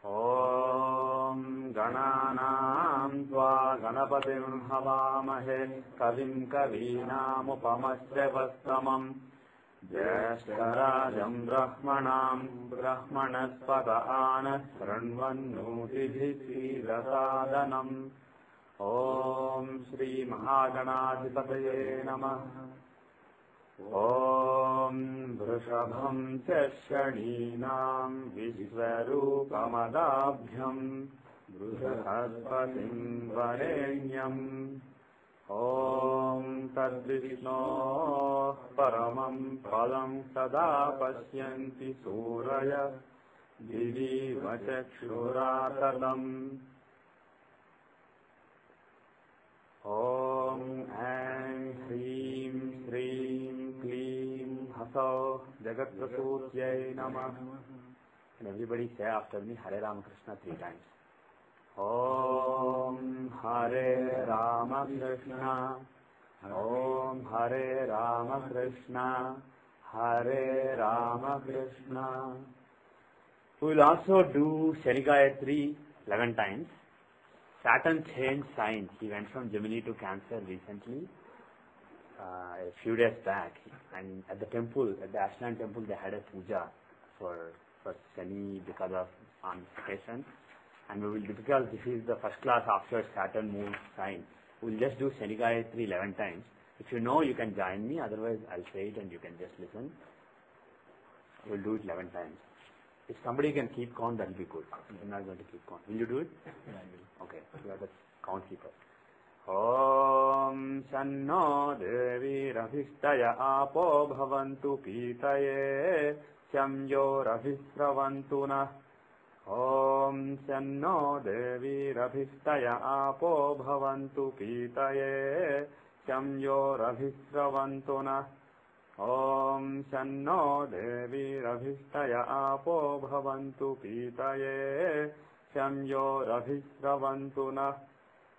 ॐ गणानां त्वा गणपतिं हवामहे कविं कवीनामुपमश्रवस्तमम् ज्येष्ठराजं ब्रह्मणां ब्रह्मणस्पत आनः शृण्वन्नोतिभिः श्रीरसादनम् ॐ श्रीमहागणाधिपतये नमः। ॐ वृषभं च शनीनां विश्वरूपमदाभ्यं बृहस्पतिं वरेण्यम् ॐ तद्विष्णोः परमं पदं सदा पश्यन्ति सूरयः दिवीव चक्षुरातलम्। ॐ ऐं ह्रीं श्रीं क्लीं हसौः जगत्प्रसूत्यै नमः। And everybody say after me, Hare Ramakrishna 3 times. Om Hare Ramakrishna, Om Hare Ramakrishna, Hare Ramakrishna. We will also do Shani Gayatri 11 times. Saturn changed signs. He went from Gemini to Cancer recently, a few days back. And at the temple, at the Ashland temple, they had a puja for Shani because of on vacation. And we will, because this is the first class after Saturn moves sign, we will just do Shani Gayatri 11 times. If you know, you can join me. Otherwise, I'll say it and you can just listen. We'll do it 11 times. If somebody can keep count, that will be good. I'm not going to keep count. Will you do it? Yeah, I will. Okay, you are the count keeper. Om Shanno Devi Ravishtaya Apo Bhavantu Pitaye Shamyo Ravisravantuna. Om Shanno Devi Ravishtaya Apo Bhavantu Pitaye Shamyo Ravisravantuna. Om Shanno Devi Ravishtaya Apo Bhavantu Pitaye Shamyo Ravisravantuna.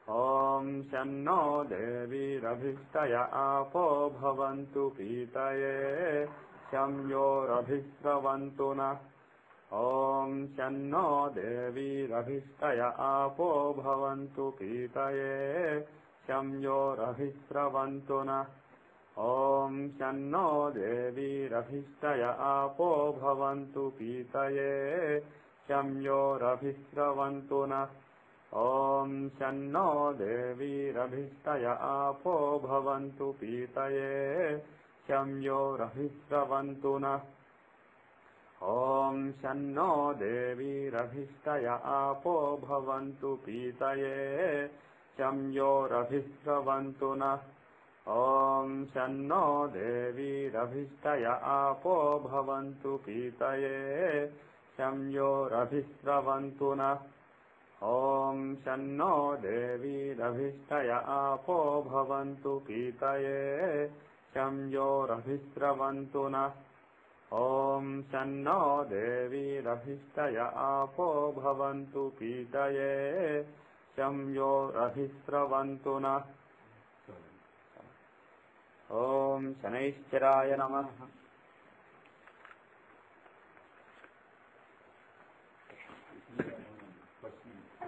Om Shanno Devi Ravishtaya Apo Bhavantu Pitaye Shamyo Ravisravantuna. Om Shanno Devi Ravishtaya Apo Bhavantu Pitaye Shamyo Ravisravantuna. Om Shanno Devi Ravishtaya Apo Bhavantu Pitaye Shamyo Ravisravantuna. Om Shanno Devi Ravishtaya Apo Bhavantu Pitaye Shamyo Ravisravantuna. Om Shanno Devi Ravishtaya Apo Bhavantu Pitaye Shamyo Ravisravantuna. Om Shanno Devi Ravishtaya Apo Bhavantu Pitaye Shamyo Ravisravantuna. Om Shanno Devi Ravishtaya Apo Bhavantu Pitaye Shamyo Ravisravantuna. Om Shanno Devi Ravishtaya Apo Bhavantu Pitaye Shamyo Ravisravantuna. Om Shanaishcharaya Namaha.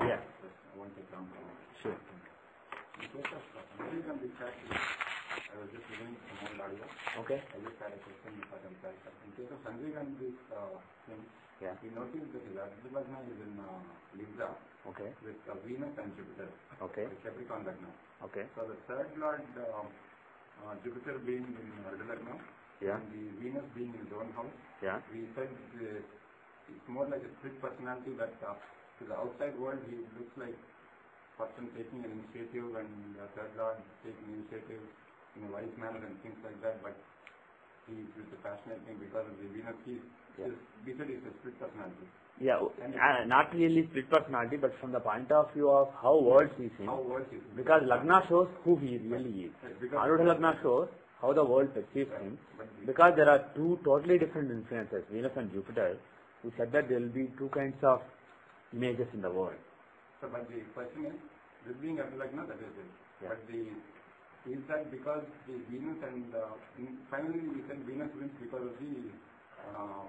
Yes. I want to come. Sure. In case of American Dictatorship, I was just listening to some audio. Okay. I just had a question for them. In case of Sangrigan, this thing, Yeah. we noticed that the Lagna is in Libra Okay. with Venus and Jupiter. Okay. Capricorn Lagna. Okay. So the third lord, Jupiter being in Lagna, Yeah. and the Venus being in his own house, Yeah. we said it's more like a split personality that to the outside world he looks like person taking an initiative and the third lord taking initiative in a wise manner and things like that, but he is a passionate thing because of the Venus. We said it's a split personality. Yeah, not really split personality, but from the point of view of how world sees him. How world is Because Lagna shows who he really is. Arudha Lagna shows how the world perceives him. Because there are two totally different influences, Venus and Jupiter, who said that there will be two kinds of images in the world. So, but the question is, this being Arudha Lagna, that is it. Yeah. But is that because the Venus and finally we said Venus wins because of the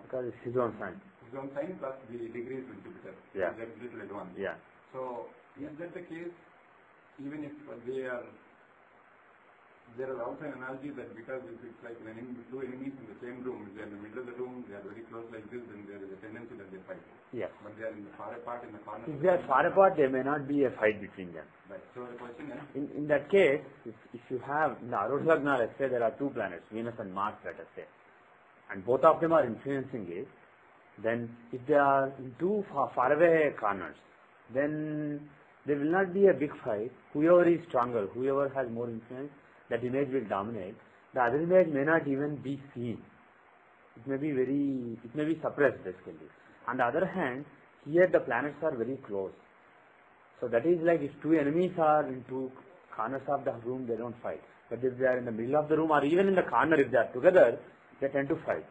Because it's his own sign. his own sign plus the degrees with Jupiter. Yeah. That little advance. Yeah. So is that the case? Even if there is also an analogy that because if it's like two enemies in the same room, if they are in the middle of the room, they are very close like this, then there is a tendency that they fight. Yes. But they are in the far apart in the corner. If they are far apart, there may not be a fight between them. Right. So the question is, In that case, if you have, in the Arush Lagna, let's say there are two planets, Venus and Mars, let us say, and both of them are influencing it, then if they are in two far away corners, then there will not be a big fight. Whoever is stronger, whoever has more influence, that image will dominate. The other image may not even be seen. It may be suppressed basically. On the other hand, here the planets are very close. So that is like if two enemies are in two corners of the room, they don't fight. But if they are in the middle of the room or even in the corner, if they are together, they tend to fight.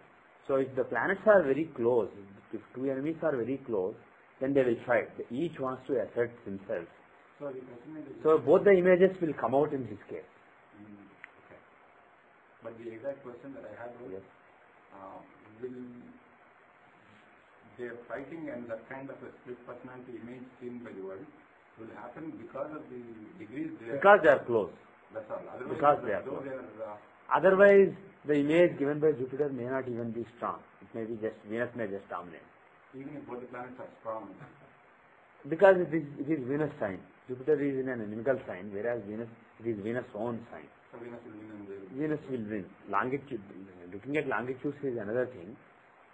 So if the planets are very close, if two enemies are very close, then they will fight. Each wants to assert himself. So both the images will come out in his case. Okay. But the exact question that I had was, Yes. will their fighting and that kind of a split personality image seen by the world will happen because of the degrees they are... Because they are close. That's all. Otherwise, Because they are though close. they are... Otherwise, the image given by Jupiter may not even be strong. It may be just, Venus may just dominate. even if both the planets are strong. Because it is Venus sign. Jupiter is in an inimical sign, whereas Venus, it is Venus' own sign. So Venus will win and they will... Venus will win. Longitude, looking at longitudes is another thing.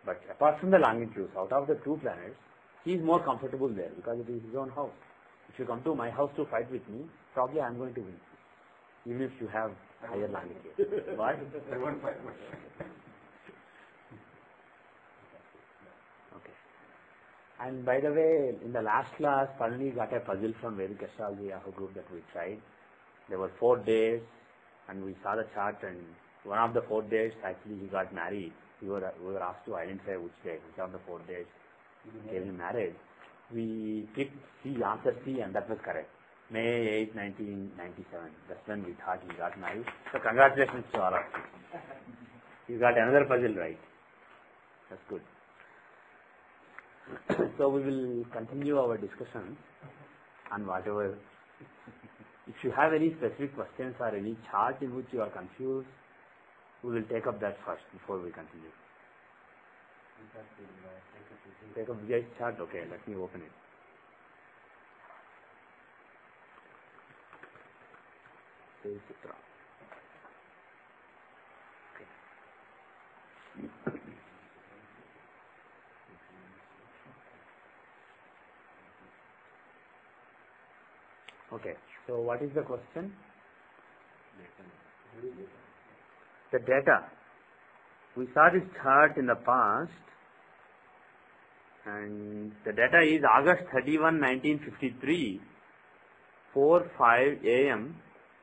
But apart from the longitudes, out of the two planets, he is more comfortable there because it is his own house. If you come to my house to fight with me, probably I am going to win. Even if you have higher longitude. What? I won't fight. Okay. And by the way, in the last class, Palani got a puzzle from Vedic astrology Yahoo group that we tried. There were 4 days, and we saw the chart, and one of the 4 days, actually, he got married. We were asked to identify which day, which of the 4 days gave him marriage. We picked C, answer C, and that was correct. May 8, 1997. That's when we thought he got married. So congratulations to all of you. You got another puzzle right. That's good. So we will continue our discussion on whatever. If you have any specific questions or any chart in which you are confused, we will take up that first before we continue. Take up Vijay's chart? Okay, let me open it. Chitra. Okay. Okay, so what is the question? The data. We saw this chart in the past, and the data is August 31, 1953, 4:05 a.m.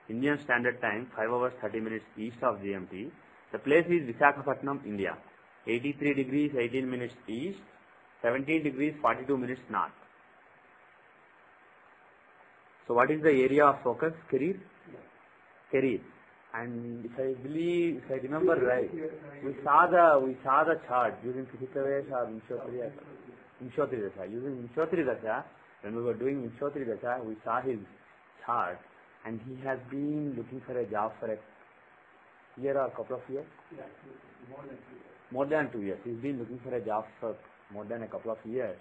Indian Standard Time, 5 hours 30 minutes east of GMT. The place is Visakhapatnam, India. 83 degrees 18 minutes east, 17 degrees 42 minutes north. So what is the area of focus? Career? Career. And if I remember right, we saw the chart using Physikavesh or Vimshotri Dasha. Using Vimshotri Dasha, when we were doing Vimshotri Dasha, we saw his chart, and he has been looking for a job for a year or a couple of years? Yeah, More than 2 years. He's been looking for a job for more than a couple of years.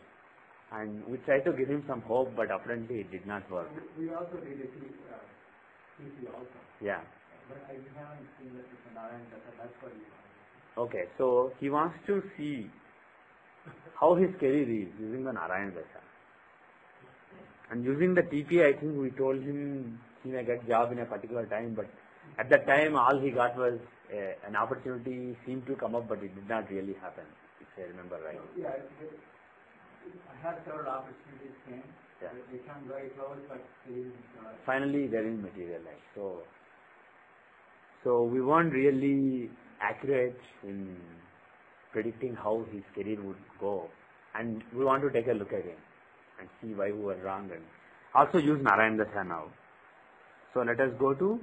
And we tried to give him some hope, but apparently it did not work. We also did a TC also. Yeah. But I haven't seen that it's an Narayan Dasa, that's what you Okay, so he wants to see how his career is using the Narayan Dasha. And using the TP, I think we told him he may get job in a particular time, but at that time all he got was an opportunity seemed to come up, but it did not really happen, if I remember right. Yeah, I had several opportunities came. Yeah. They come very close, but they didn't. Finally, they didn't materialize. So we weren't really accurate in predicting how his career would go, and we want to take a look at him and see why we were wrong, and also use Narayan Dasha now. So let us go to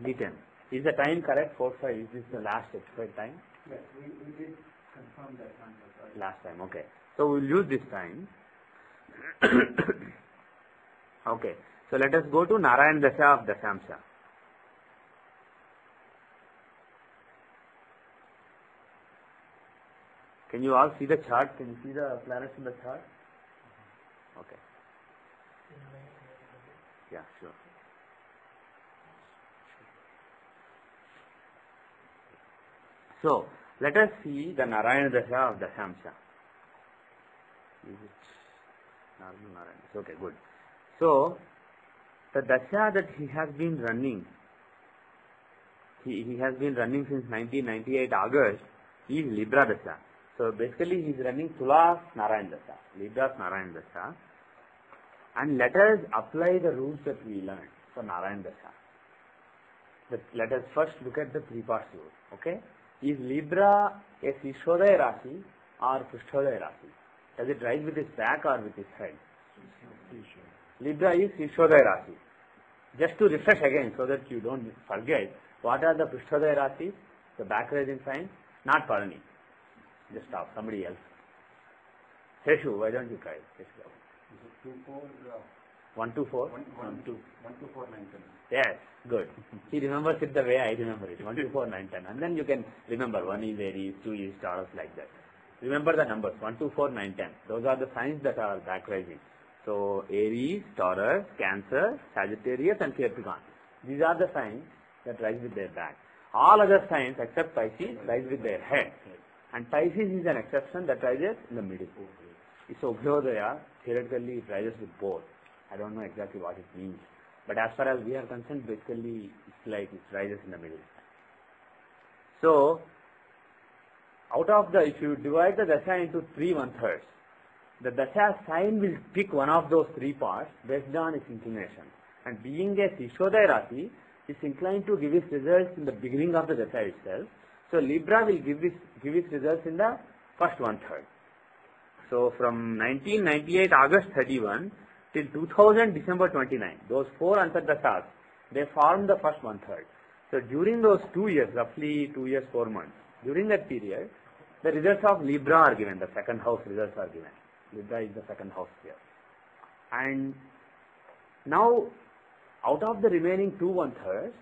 D10. Is the time correct? 4:05. Is this the last expired time? Yes, we did confirm that answer. Sorry. Last time, okay. So we'll use this time. Okay. So let us go to Narayan Dasha of Dashamsha. Can you all see the chart? Can you see the planets in the chart? Okay. Yeah, sure. So, let us see the Narayana Dasha of Dashamsha. Is it normal Narayana? Okay, good. So, the Dasha that he has been running, he has been running since 1998 August, is Libra Dasha. So, basically he is running Tula's Narayana Dasha, Libra's Narayana Dasha. And let us apply the rules that we learned for Narayana Dasha. Let us first look at the three-part rule. Okay? Is Libra a Sishodaya Rashi or Pushthodaya Rashi? Does it rise with its back or with its head? Libra is Sishodaya Rashi. Just to refresh again so that you don't forget, what are the Pushthodaya Rashis? The back rising signs? Not Parani. Just stop. Somebody else. Seshu, why don't you try? Just go. 2, 4, 1, 2, 4? 1, 2, 4, 9, 10. Yes, good. He remembers it the way I remember it. 1, 2, 4, 9, 10. And then you can remember 1 is Aries, 2 is Taurus, like that. Remember the numbers 1, 2, 4, 9, 10. Those are the signs that are back rising. So Aries, Taurus, Cancer, Sagittarius and Capricorn. These are the signs that rise with their back. All other signs except Pisces rise with their head. And Pisces is an exception that rises in the middle. It's Ubhyodaya. Theoretically it rises with both. I don't know exactly what it means. But as far as we are concerned, basically it's like it rises in the middle. So, if you divide the Dasha into 3 1/3, the Dasha sign will pick one of those 3 parts based on its inclination. And being a Sishodaya Rashi, is inclined to give its results in the beginning of the Dasha itself. So Libra will give its results in the first 1/3. So from 1998 August 31 till 2000 December 29, those 4 Antardashas, they form the first 1/3. So during those 2 years, roughly 2 years, 4 months, during that period, the results of Libra are given, the second house results are given. Libra is the second house here. And now, out of the remaining 2 1/3,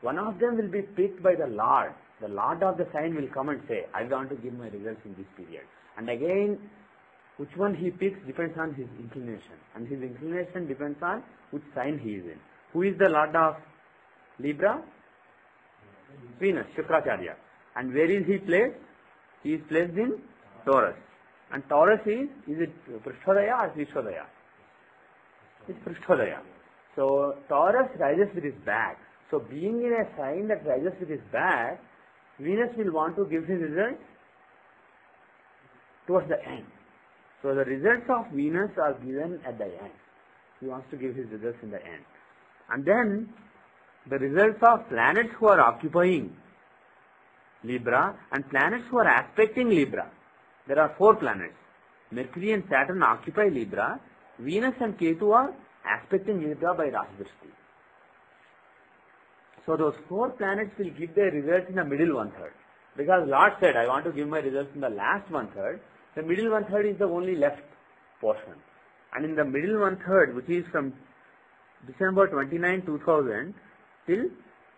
one of them will be picked by the Lord. The Lord of the sign will come and say, I want to give my results in this period. And again, which one he picks depends on his inclination. And his inclination depends on which sign he is in. Who is the Lord of Libra? Venus, Shukracharya. And where is he placed? He is placed in Taurus. And Taurus is it Prishthodaya or Sishodaya? It's Prishthodaya. So Taurus rises with his back. So being in a sign that rises with his back, Venus will want to give his results towards the end. So the results of Venus are given at the end. He wants to give his results in the end. And then the results of planets who are occupying Libra and planets who are aspecting Libra. There are 4 planets. Mercury and Saturn occupy Libra. Venus and Ketu are aspecting Libra by Rashi Drishti. So those 4 planets will give their results in the middle 1/3. Because Lord said, I want to give my results in the last 1/3. The middle 1/3 is the only left portion. And in the middle 1/3, which is from December 29, 2000 till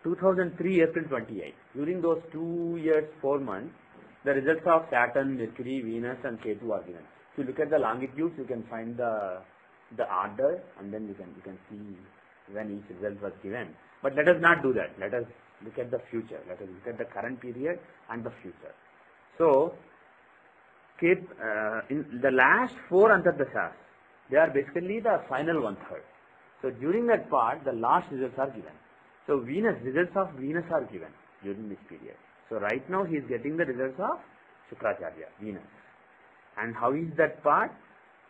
2003, April 28. During those 2 years, 4 months, the results of Saturn, Mercury, Venus and Ketu are given. If you look at the longitudes, you can find the order and then you can see when each result was given. But let us not do that. Let us look at the future. Let us look at the current period and the future. So, in the last 4 Antardashas, they are basically the final 1/3. So during that part, the last results are given. So results of Venus are given during this period. So right now he is getting the results of Shukracharya, Venus. And how is that part?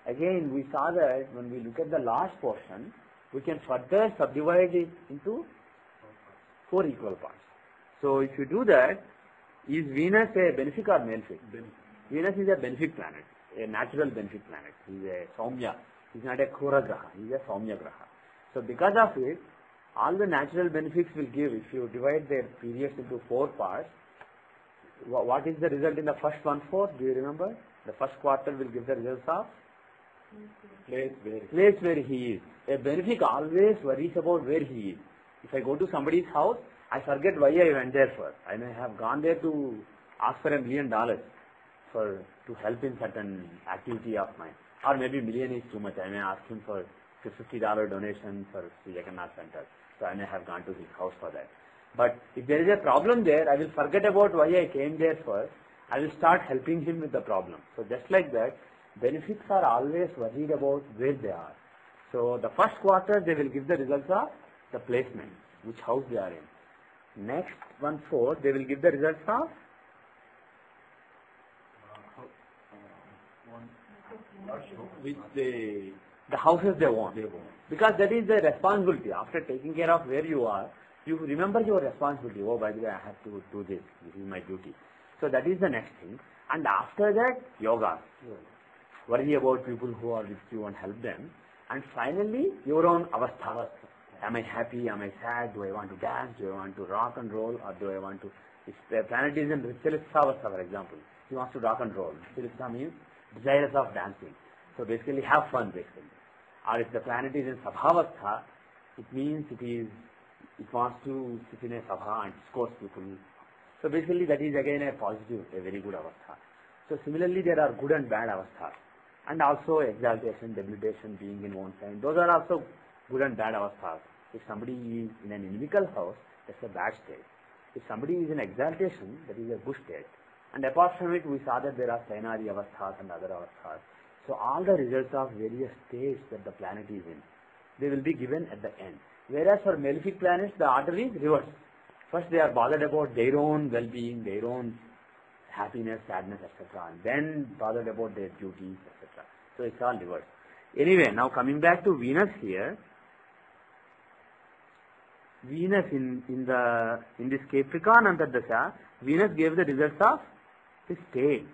Again, we saw that when we look at the last portion, we can further subdivide it into 4 equal parts. So if you do that, is Venus a benefic or malefic? Venus is a benefic planet, a natural benefic planet. He is a Saumya. He is not a Khora Graha. He is a Saumya Graha. So because of it, all the natural benefics will give, if you divide their periods into 4 parts, what is the result in the first 1/4? Do you remember? The first quarter will give the results of place where he is. A benefic always worries about where he is. If I go to somebody's house, I forget why I went there for. I may have gone there to ask for $1 million to help in certain activity of mine. Or maybe million is too much. I may ask him for $50 donation for Sri Jagannath Center. So I may have gone to his house for that. But if there is a problem there, I will forget about why I came there first. I will start helping him with the problem. So just like that, benefics are always worried about where they are. So the first quarter they will give the results of the placement, which house they are in. Next 1/4 they will give the results of which the houses they want. Because that is the responsibility. After taking care of where you are, you remember your responsibility. Oh, by the way, I have to do this. This is my duty. So that is the next thing. And after that, yoga. Worry about people who are with you and help them. And finally, your own avastha. Am I happy? Am I sad? Do I want to dance? Do I want to rock and roll? Or do I want to... If the planet is in Ritsilitsa, for example, he wants to rock and roll. Ritsilitsa means desirous of dancing. So basically have fun, basically. Or if the planet is in Sabhavastha, it means it wants to sit in a Sabha and discourse people. So basically that is again a positive, a very good avastha. So similarly there are good and bad avasthas. And also exaltation, debilitation, being in one sign. Those are also good and bad avasthas. If somebody is in an inimical house, that's a bad state. If somebody is in exaltation, that is a good state. And apart from it, we saw that there are Sainari avasthas and other avasthas. So all the results of various states that the planet is in, they will be given at the end. Whereas for malefic planets, the order is reversed. First they are bothered about their own well-being, their own happiness, sadness, etc. And then bothered about their duties, etc. So it's all reversed. Anyway, now coming back to Venus here. Venus in this Capricorn Antardasha, Venus gave the results of the state,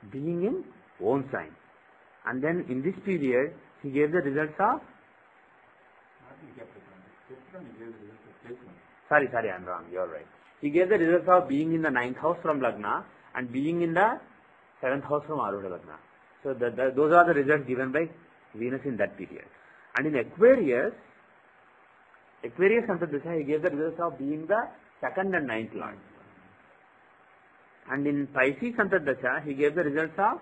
being in own sign. And then in this period, he gave the results of... Sorry, I'm wrong. You're right. He gave the results of being in the 9th house from Lagna and being in the 7th house from Arudha Lagna. So those are the results given by Venus in that period. And in Aquarius Antardasha, he gave the results of being the 2nd and 9th lord. And in Pisces Antardasha, he gave the results of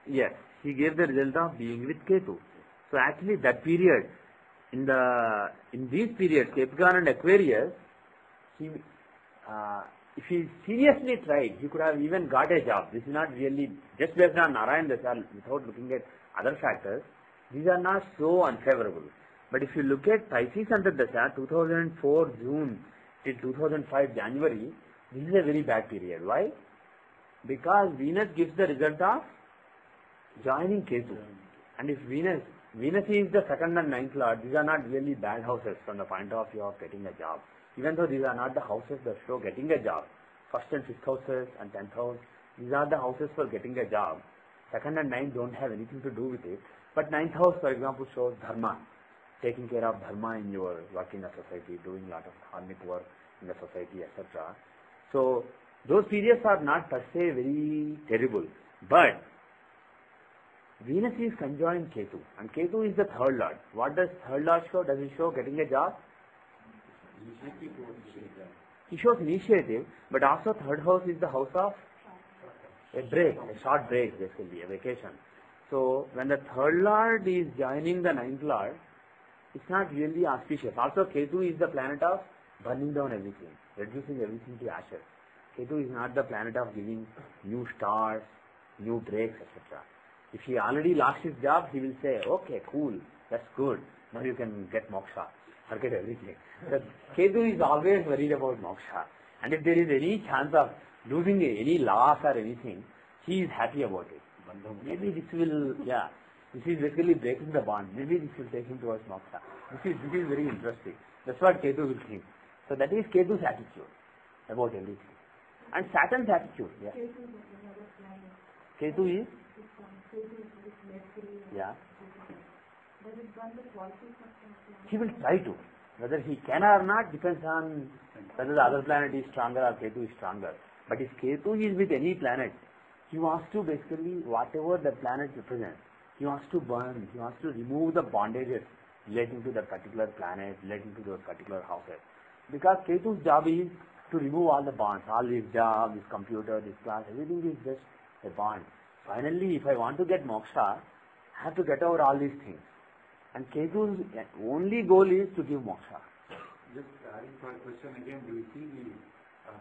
yes, he gave the result of being with Ketu. So actually that period, in these periods, Capricorn and Aquarius, if he seriously tried, he could have even got a job. This is not really, just based on Narayan Dasha, without looking at other factors, these are not so unfavorable. But if you look at Pisces Antardasha, 2004 June till 2005 January, this is a very bad period. Why? Because Venus gives the result of joining Ketu. And if Venus is the 2nd and 9th lord, these are not really bad houses from the point of view of getting a job. Even though these are not the houses that show getting a job. 1st and 5th houses and 10th house, these are the houses for getting a job. 2nd and 9th don't have anything to do with it. But 9th house, for example, shows dharma. Taking care of dharma in your work in the society, doing a lot of dharmic work in the society, etc. So, those periods are not per se very terrible. But Venus is conjoined Ketu, and Ketu is the 3rd lord. What does 3rd lord show? Does it show getting a job? He shows initiative, but also 3rd house is the house of a break, a short break basically, a vacation. So when the 3rd lord is joining the 9th lord, it's not really auspicious. Also Ketu is the planet of burning down everything, reducing everything to ashes. Ketu is not the planet of giving new stars, new breaks, etc. If he already lost his job, he will say, okay, cool, that's good, now you can get moksha, forget everything. The Ketu is always worried about moksha. And if there is any chance of losing any loss or anything, he is happy about it. Maybe this will, this is basically breaking the bond. Maybe this will take him towards moksha. This is very interesting. That's what Ketu will think. So that is Ketu's attitude about everything. And Saturn's attitude, Ketu is? He will try to. Whether he can or not depends on whether the other planet is stronger or Ketu is stronger. But if Ketu is with any planet, he wants to basically, whatever the planet represents, he wants to burn, he wants to remove the bondages relating to that particular planet, relating to those particular houses. Because Ketu's job is to remove all the bonds, all his job, his computer, his class, everything is just a bond. Finally, if I want to get moksha, I have to get over all these things. And Ketu's only goal is to give moksha. Just adding to my question again, do you see the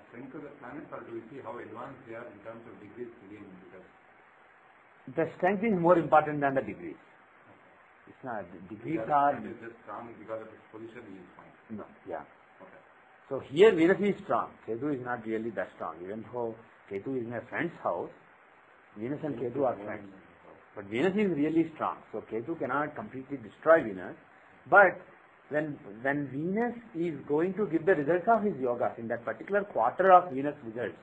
strength of the planets, or do you see how advanced they are in terms of degrees again? Because the strength is more important than the degrees. It's not, the degrees are... It is just strong because of its position, he is fine. No, yeah. Okay. So here Venus is strong. Ketu is not really that strong. Even though Ketu is in a friend's house, Venus and Ketu are friends. But Venus is really strong. So Ketu cannot completely destroy Venus. But when Venus is going to give the results of his yogas, in that particular quarter of Venus results,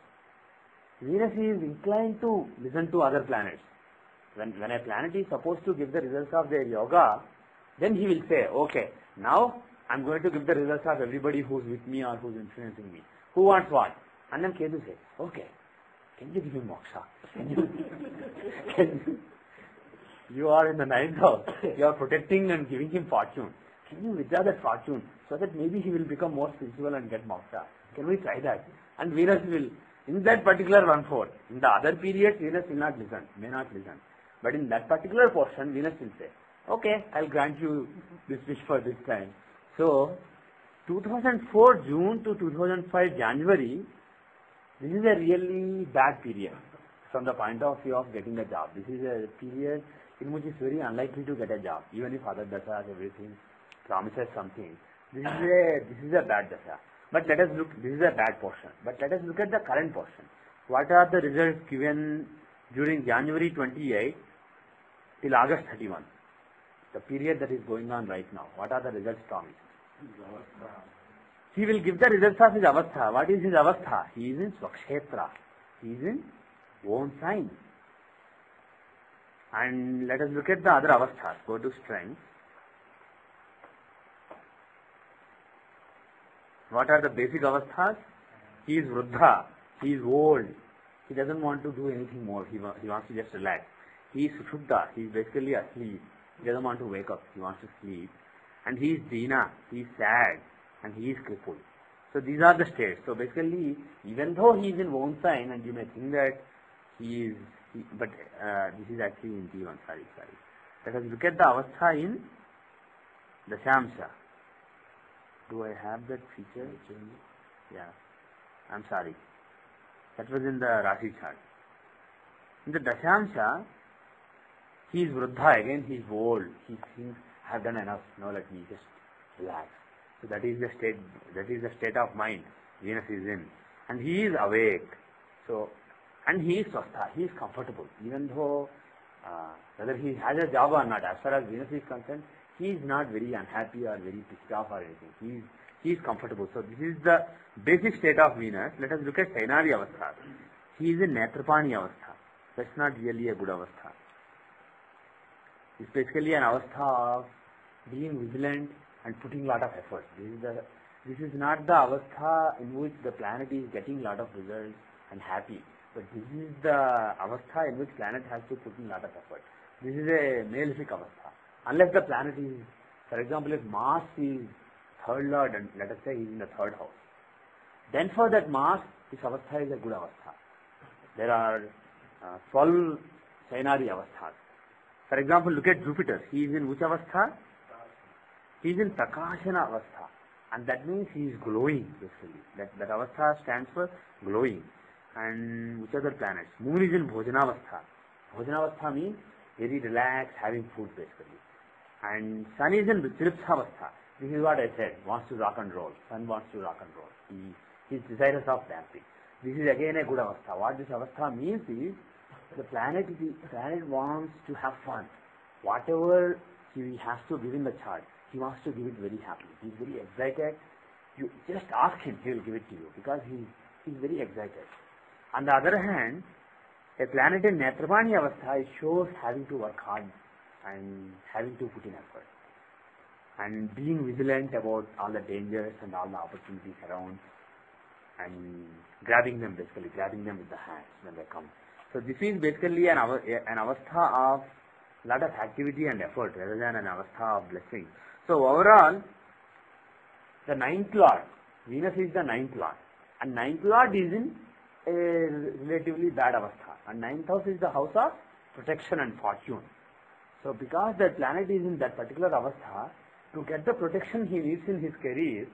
Venus is inclined to listen to other planets. When a planet is supposed to give the results of their yoga, then he will say, okay, now I'm going to give the results of everybody who's with me or who's influencing me. Who wants what? And then Ketu says, okay, can you give him moksha? You are in the ninth house. You are protecting and giving him fortune. Can you withdraw that fortune so that maybe he will become more spiritual and get moksha? Can we try that? And Venus will, in that particular 1/4, in the other periods, Venus will not listen, may not listen. But in that particular portion, Venus will say, okay, I'll grant you this wish for this time. So, 2004 June to 2005 January, this is a really bad period from the point of view of getting a job. This is a period in which it's very unlikely to get a job, even if other dasas, everything promises something. This is a bad dasa. But let us look, this is a bad portion. But let us look at the current portion. What are the results given during January 28 till August 31? The period that is going on right now. What are the results promised? He will give the results of his avastha. What is his avastha? He is in Swakshetra. He is in own sign. And let us look at the other avasthas. Go to strength. What are the basic avasthas? He is Vruddha. He is old. He doesn't want to do anything more. He wants to just relax. He is Shuddha. He is basically asleep. He doesn't want to wake up. He wants to sleep. And he is Dina. He is sad. And he is crippled. So these are the states. So basically, even though he is in own sign, and you may think that but this is actually in T1. Sorry. Let us look at the avastha in Dashamsha. Do I have that feature? Yeah. I'm sorry. That was in the Rashi chart. In the Dashamsha, he is Vruddha again. He is old. He thinks, I have done enough. Now let me just relax. So that is the state of mind Venus is in. And he is awake. So, and he is swastha. He is comfortable. Even though whether he has a job or not, as far as Venus is concerned, he is not very unhappy or very pissed off or anything. He is comfortable. So this is the basic state of Venus. Let us look at Sainari avastha. He is in Netrapani avastha. That's not really a good avastha. It's basically an avastha of being vigilant and putting lot of effort. This is not the avastha in which the planet is getting lot of results and happy. But this is the avastha in which planet has to put in lot of effort. This is a malefic avastha. Unless the planet is, for example, if Mars is third lord and let us say he is in the third house, then for that Mars, this avastha is a good avastha. There are 12 Sainari avasthas. For example, look at Jupiter. He is in which avastha? He is in Prakashana avastha. And that means he is glowing, basically. That avastha stands for glowing. And which other planets? Moon is in Bhojanavastha. Bhojanavastha means very relaxed, having food, basically. And Sun is in Tripsavastha. This is what I said. Wants to rock and roll. Sun wants to rock and roll. He is desirous of dancing. This is again a good avastha. What this avastha means is the planet wants to have fun. Whatever he has to give in the chart, he wants to give it very happily. He is very excited. You just ask him, he will give it to you because he is very excited. On the other hand, a planet in Netrapani avastha shows having to work hard and having to put in effort. and being vigilant about all the dangers and all the opportunities around, and grabbing them with the hands when they come. So this is basically an avastha of lot of activity and effort rather than an avastha of blessing. So overall, the ninth lord, Venus is the ninth lord, and ninth lord is in a relatively bad avastha, and ninth house is the house of protection and fortune. So because that planet is in that particular avastha, to get the protection he needs in his career,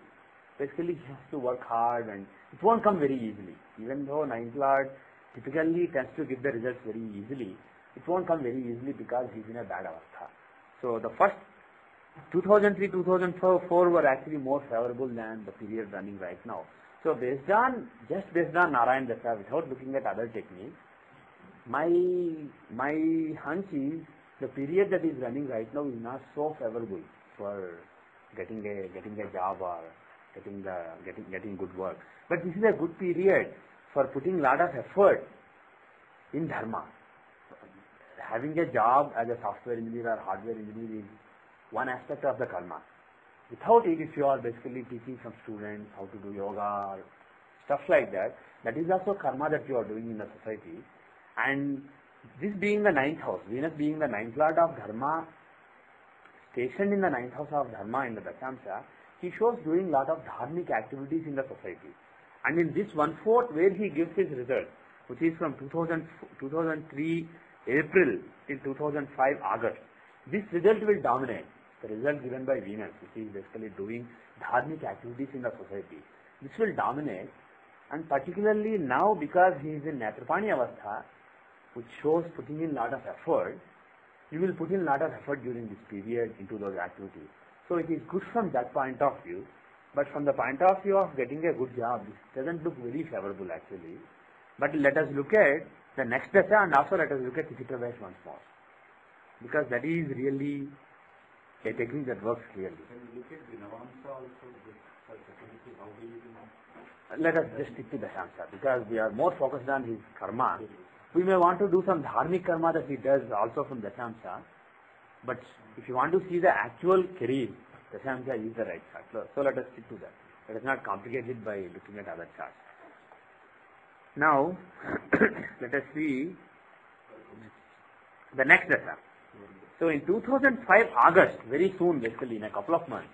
basically he has to work hard, and it won't come very easily. Even though ninth lord typically tends to give the results very easily, it won't come very easily because he's in a bad avastha. So the first 2003-2004 were actually more favorable than the period running right now. So based on Narayan Dasha, without looking at other techniques, my hunch is the period that is running right now is not so favorable for getting a job or getting good work. But this is a good period for putting lot of effort in dharma. Having a job as a software engineer or hardware engineer is one aspect of the karma. Without it, if you are basically teaching some students how to do yoga or stuff like that, that is also karma that you are doing in the society. And this being the ninth house, Venus being the ninth lord of dharma, stationed in the ninth house of dharma in the Dashamsha, he shows doing lot of dharmic activities in the society. And in this 1/4 where he gives his result, which is from 2003 April till 2005 August, this result will dominate. The result given by Venus, which is basically doing dharmic activities in the society. This will dominate, and particularly now because he is in Netrapani Avastha, which shows putting in lot of effort, you will put in lot of effort during this period into those activities. So it is good from that point of view, but from the point of view of getting a good job, this doesn't look very favorable actually. But let us look at the next dasha, and also let us look at Tichitra once more, because that is really a technique that works clearly. Can you look at the Navamsa also, for security, how do you Let us just stick to Dashamsha, because we are more focused on his karma. We may want to do some dharmic karma that he does also from Dashamsha, but if you want to see the actual career, Dashamsha is the right chart. So let us stick to that. Let us not complicate it by looking at other charts. Now, let us see the next dasha. So in 2005 August, very soon, basically in a couple of months,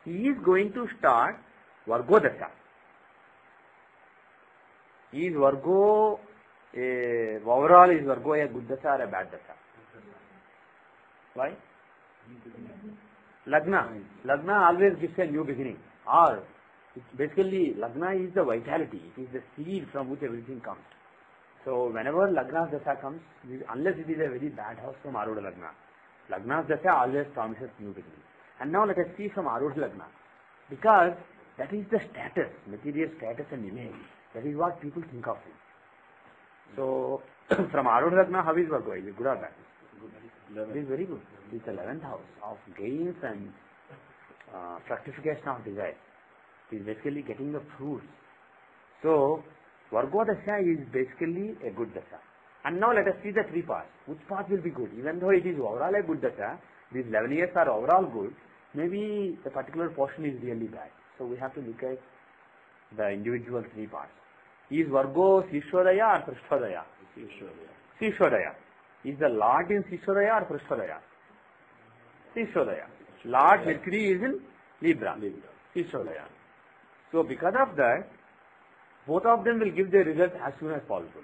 he is going to start Vargo dasha. Is Vargo, overall is Vargo a good dasha or a bad dasha? Why? Lagna always gives a new beginning. Or basically Lagna is the vitality. It is the seed from which everything comes. So whenever Lagna's dasha comes, unless it is a very bad house from Arudha Lagna, Lagna's dasha always promises new beginning. And now let us see from Arudha Lagna, because that is the status, material status and image. That is what people think of him. So from Arudha Lagna, how is Vargo? Is it good or bad? It is very good. It is the 11th house of gains and fructification of desire. It is basically getting the fruits. So Vargo dasha is basically a good dasha. And now let us see the three paths. Which path will be good? Even though it is overall a good dasha, these 11 years are overall good, maybe the particular portion is really bad. So we have to look at the individual three parts. Is Vargo Sishodaya or Prashthodaya? Sishodaya. Is the Lord in Sishodaya or Prashthodaya? Sishodaya. Lord Mercury is in Libra. Sishodaya. So because of that, both of them will give their result as soon as possible,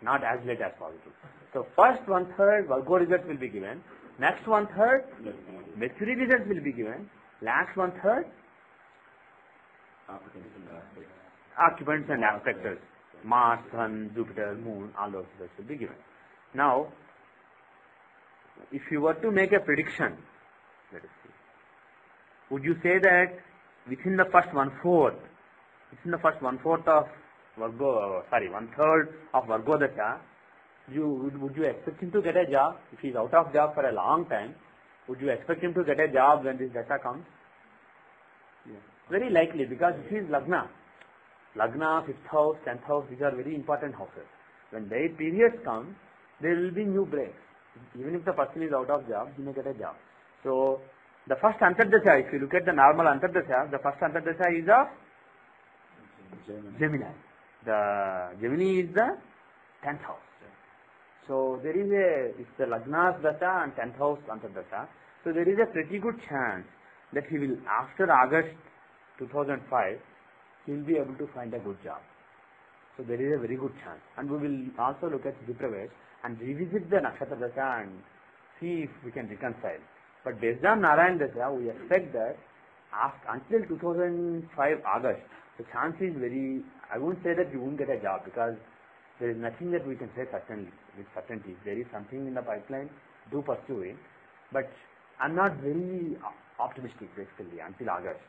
not as late as possible. So first 1/3 Virgo result will be given, next 1/3 Mercury result will be given, last 1/3 occupants and aspectors, Mars, Sun, Jupiter, Moon, all those results will be given. Now, if you were to make a prediction, let us see, would you say that within the first 1/4 of Virgo, 1/3 of Virgo dasha, would you expect him to get a job? If he is out of job for a long time, would you expect him to get a job when this dasha comes? Yeah. Very likely, because this is Lagna. Lagna, 5th house, 10th house, these are very important houses. When their periods come, there will be new breaks. Even if the person is out of job, he may get a job. So The first Antardasha, if you look at the normal Antardasha, the first Antardasha is of Gemini. The Gemini is the 10th house. So there is it's the Lagna's Dasha and 10th house Antardasha. So there is a pretty good chance that he will, after August 2005, he will be able to find a good job. So there is a very good chance. And we will also look at Vipravesh and revisit the Nakshatra Dasha and see if we can reconcile. But based on Narayan Dasha, we expect that until 2005 August, the chance is very, I won't say that you won't get a job because there is nothing that we can say certainly, with certainty. There is something in the pipeline, do pursue it. But I'm not very optimistic basically until August.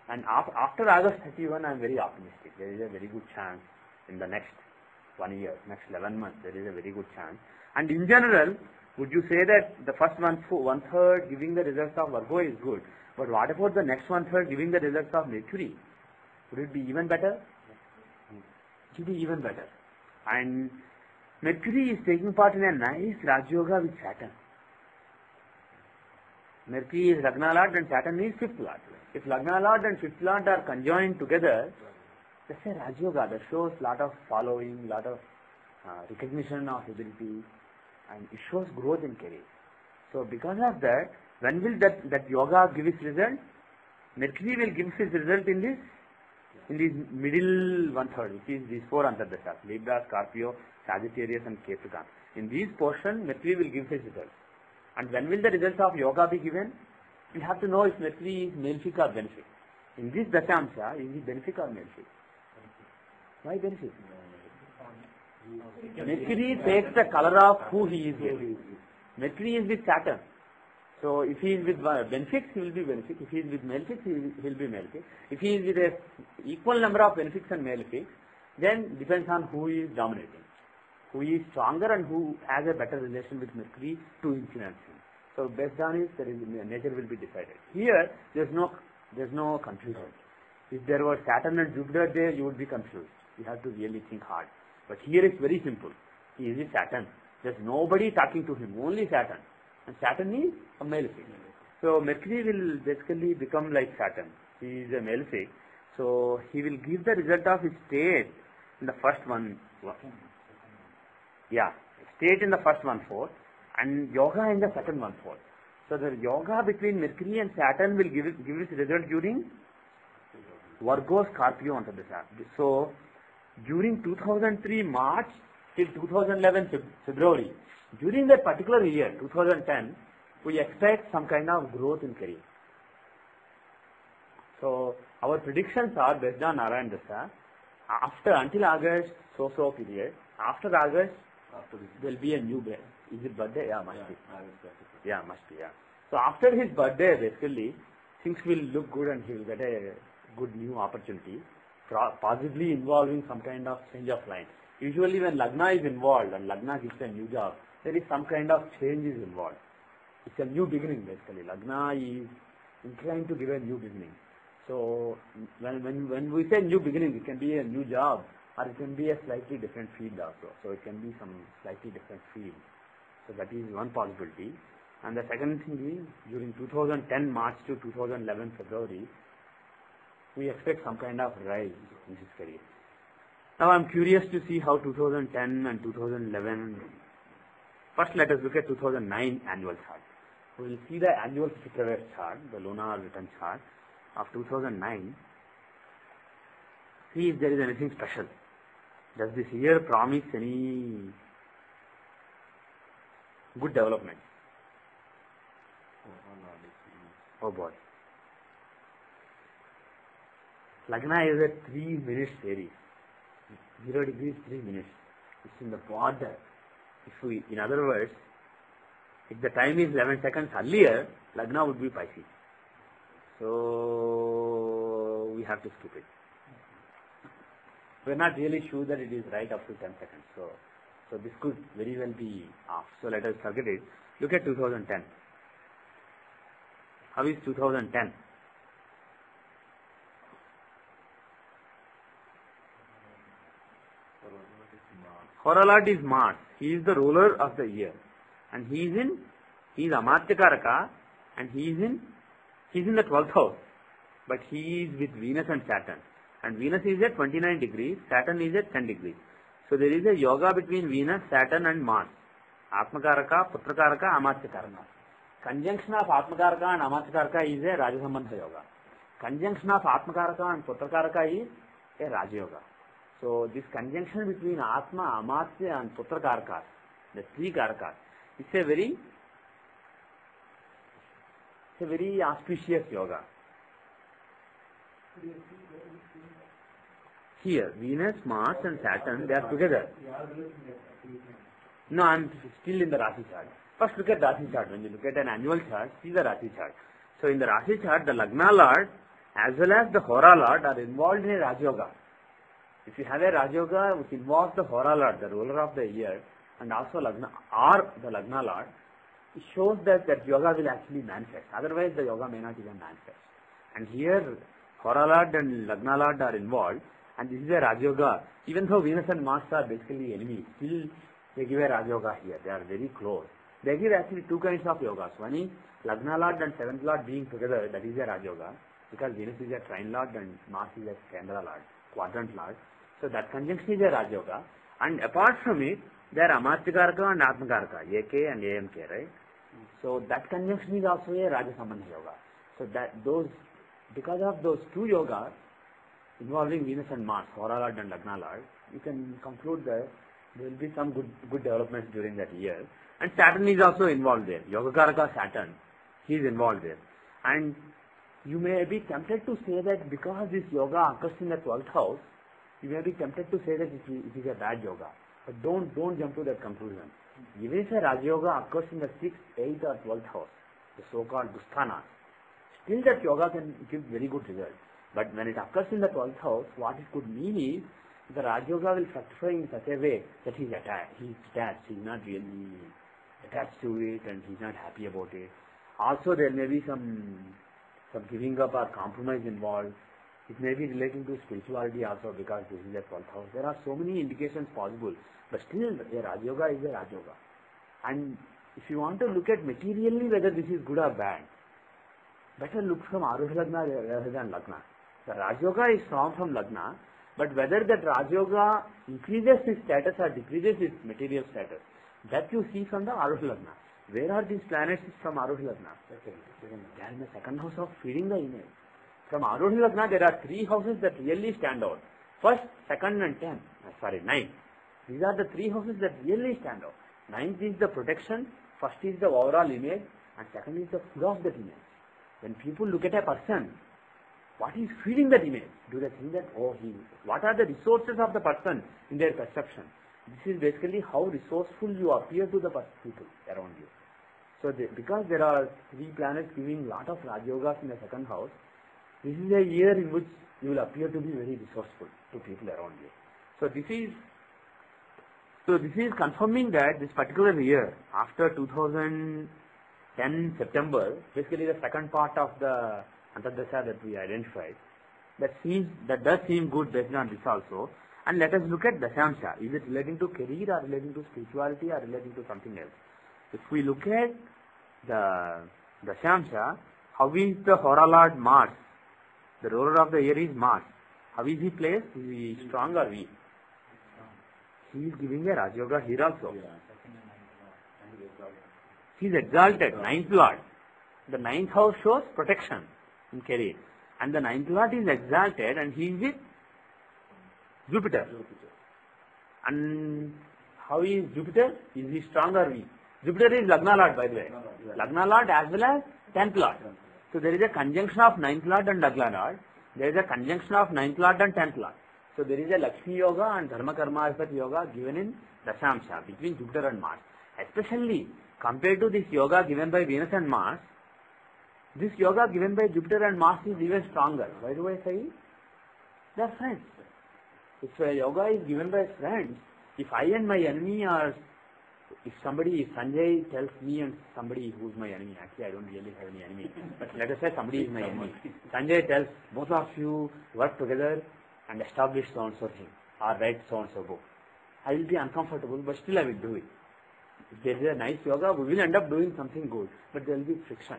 And after August 31, I'm very optimistic. There is a very good chance in the next 1 year, next 11 months, there is a very good chance. And in general, would you say that the first one third giving the results of Virgo is good, but what about the next 1/3 giving the results of Mercury? Would it be even better? It will be even better. And Mercury is taking part in a nice Raj Yoga with Saturn. Mercury is Lagna Lord and Saturn is 5th Lord. If Lagna Lord and 5th Lord are conjoined together, that's a Raj Yoga that shows lot of following, lot of recognition of ability, and it shows growth in career. So because of that, when will that yoga give its result? Mercury will give its result in this middle 1/3, which is these 4 Antardashas, Libra, Scorpio, Sagittarius and Ketu. In these portion, Mercury will give his result. And when will the results of yoga be given? We have to know if Mercury is malefic or benefic. In this Dashamsha, is he benefic or malefic? Why benefic? Mercury takes the color of who he is with. Mercury is with Saturn. So if he is with benefics, he will be benefic. If he is with malefics, he will be malefic. If he is with a equal number of benefics and malefics, then depends on who is dominating, who is stronger and who has a better relation with Mercury to influence him. So based on it, nature will be decided. Here, there's no confusion. If there were Saturn and Jupiter there, you would be confused. You have to really think hard. But here it's very simple. He is with Saturn. There's nobody talking to him, only Saturn. And Saturn is a malefic. So Mercury will basically become like Saturn. He is a malefic. So he will give the result of his state in the first one. Yeah, state in the first 1/4 and yoga in the second 1/4. So the yoga between Mercury and Saturn will give its result during Virgo Scorpio Antardasha. So during 2003 March till 2011 February, during that particular year, 2010, we expect some kind of growth in career. So our predictions are based on Narayan Dasha. Until August, so period. After August, there will be a new birth. Is it birthday? Yeah, must be. Yeah, must be. Yeah. So after his birthday, basically, things will look good and he will get a good new opportunity, possibly involving some kind of change of line. Usually when Lagna is involved and Lagna gives a new job, there is some kind of change is involved. It's a new beginning basically. Lagna is inclined to give a new beginning. So when we say new beginning, it can be a new job or it can be a slightly different field also. So it can be some slightly different field. So that is one possibility. And the second thing is during 2010 March to 2011 February, we expect some kind of rise in his career. Now I am curious to see how 2010 and 2011. First let us look at 2009 annual chart. We will see the annual PVR chart, the lunar return chart of 2009. See if there is anything special. Does this year promise any good development? Oh boy. Lagna is a 3-minute series. 0 degrees, 3 minutes. It's in the border. In other words, if the time is 11 seconds earlier, Lagna would be Pisces. So we have to skip it. We are not really sure that it is right up to 10 seconds. So this could very well be off. So let us forget it. Look at 2010. How is 2010? Horolad is Mars. He is the ruler of the year. And he is Amatya Karaka and he is in He is in the 12th house, but he is with Venus and Saturn. And Venus is at 29 degrees, Saturn is at 10 degrees. So there is a yoga between Venus, Saturn and Mars. Atmakaraka, Putrakaraka, Amatyakaraka. Conjunction of Atmakaraka and Amatyakaraka is a Rajasambandha yoga. Conjunction of Atmakaraka and Putrakaraka is a Raja yoga. So this conjunction between Atma, Amatya and Putrakaraka, the three Karakas, it's a very auspicious yoga. Here, Venus, Mars and Saturn, they are together. No, I am still in the Rasi chart. First look at Rasi chart. When you look at an annual chart, see the Rasi chart. So in the Rasi chart, the Lagna Lord as well as the Hora Lord are involved in a Raj Yoga. If you have a Raj Yoga which involves the Hora Lord, the ruler of the year, and also Lagna or the Lagna Lord, it shows that yoga will actually manifest. Otherwise, the yoga may not even manifest. And here, Hora Lord and Lagna Lord are involved, and this is a Raj Yoga. Even though Venus and Mars are basically enemies, still they give a Raj Yoga here. They are very close. They give actually two kinds of yogas. One is Lagna Lord and 7th Lord being together, that is a Raj Yoga, because Venus is a trine Lord and Mars is a Kendra Lord, quadrant Lord. So that conjunction is a Raj Yoga. And apart from it, there are Amatyakaraka and Atmakaraka, AK and AMK, right? So that conjunction is also a Rajasambandha yoga. So because of those two yogas involving Venus and Mars, Hora Lord and Lagna Lord, you can conclude that there will be some good developments during that year. And Saturn is also involved there. Yogakaraka Saturn, he is involved there. And you may be tempted to say that because this yoga occurs in the 12th house, you may be tempted to say that it is a bad yoga. But don't jump to that conclusion. Even if a Raj Yoga occurs in the 6th, 8th or 12th house, the so-called Dusthana, still that yoga can give very good results. But when it occurs in the 12th house, what it could mean is the Raj Yoga will fructify in such a way that he is attached. He's not really attached to it and he's not happy about it. Also there may be some giving up or compromise involved. It may be relating to spirituality also because this is a 12th house. There are so many indications possible. But still, a Raj Yoga is a Raj Yoga. And if you want to look at materially whether this is good or bad, better look from Arudha Lagna rather than Lagna. The Raj Yoga is formed from Lagna, but whether that Raj Yoga increases his status or decreases his material status, that you see from the Arudha Lagna. Where are these planets from Arudha Lagna? They are in the 2nd house of feeding the image. From Arudha Lagna, there are 3 houses that really stand out. 1st, 2nd and 9th. These are the 3 houses that really stand out. 9th is the protection, 1st is the overall image, and 2nd is the food of that image. When people look at a person, what is feeding that image? Do they think that, what are the resources of the person in their perception? This is basically how resourceful you appear to the people around you. So because there are 3 planets giving lot of Raj Yogas in the 2nd house, this is a year in which you will appear to be very resourceful to people around you. So this is confirming that this particular year, after 2010 September, basically the second part of the Antardasha that we identified, that does seem good based on this also. And let us look at Dashamsha. Is it relating to career or relating to spirituality or relating to something else? If we look at the Dashamsha, how is the Hora Lord Mars? The ruler of the year is Mars. How is he placed? Is he strong or weak? He is giving a Raj Yoga here also. He is exalted, 9th Lord. The 9th house shows protection in career. And the 9th Lord is exalted and he is with Jupiter. And how is Jupiter? Is he strong or weak? Jupiter is Lagna Lord, by the way. Lagna Lord as well as 10th Lord. So there is a conjunction of 9th Lord and Lagna Lord. There is a conjunction of 9th Lord and 10th Lord. So there is a Lakshmi Yoga and Dharma Karma Adipati Yoga given in Dashamsha between Jupiter and Mars. Especially compared to this yoga given by Venus and Mars, this yoga given by Jupiter and Mars is even stronger. Why do I say? They are friends. If a yoga is given by friends, if I and my enemy are, if Sanjay tells me and somebody who is my enemy, actually I don't really have any enemy, but let us say somebody is my enemy. Sanjay tells, both of you work together and establish so-and-so thing, or write so-and-so book. I will be uncomfortable, but still I will do it. If there is a nice yoga, we will end up doing something good, but there will be friction.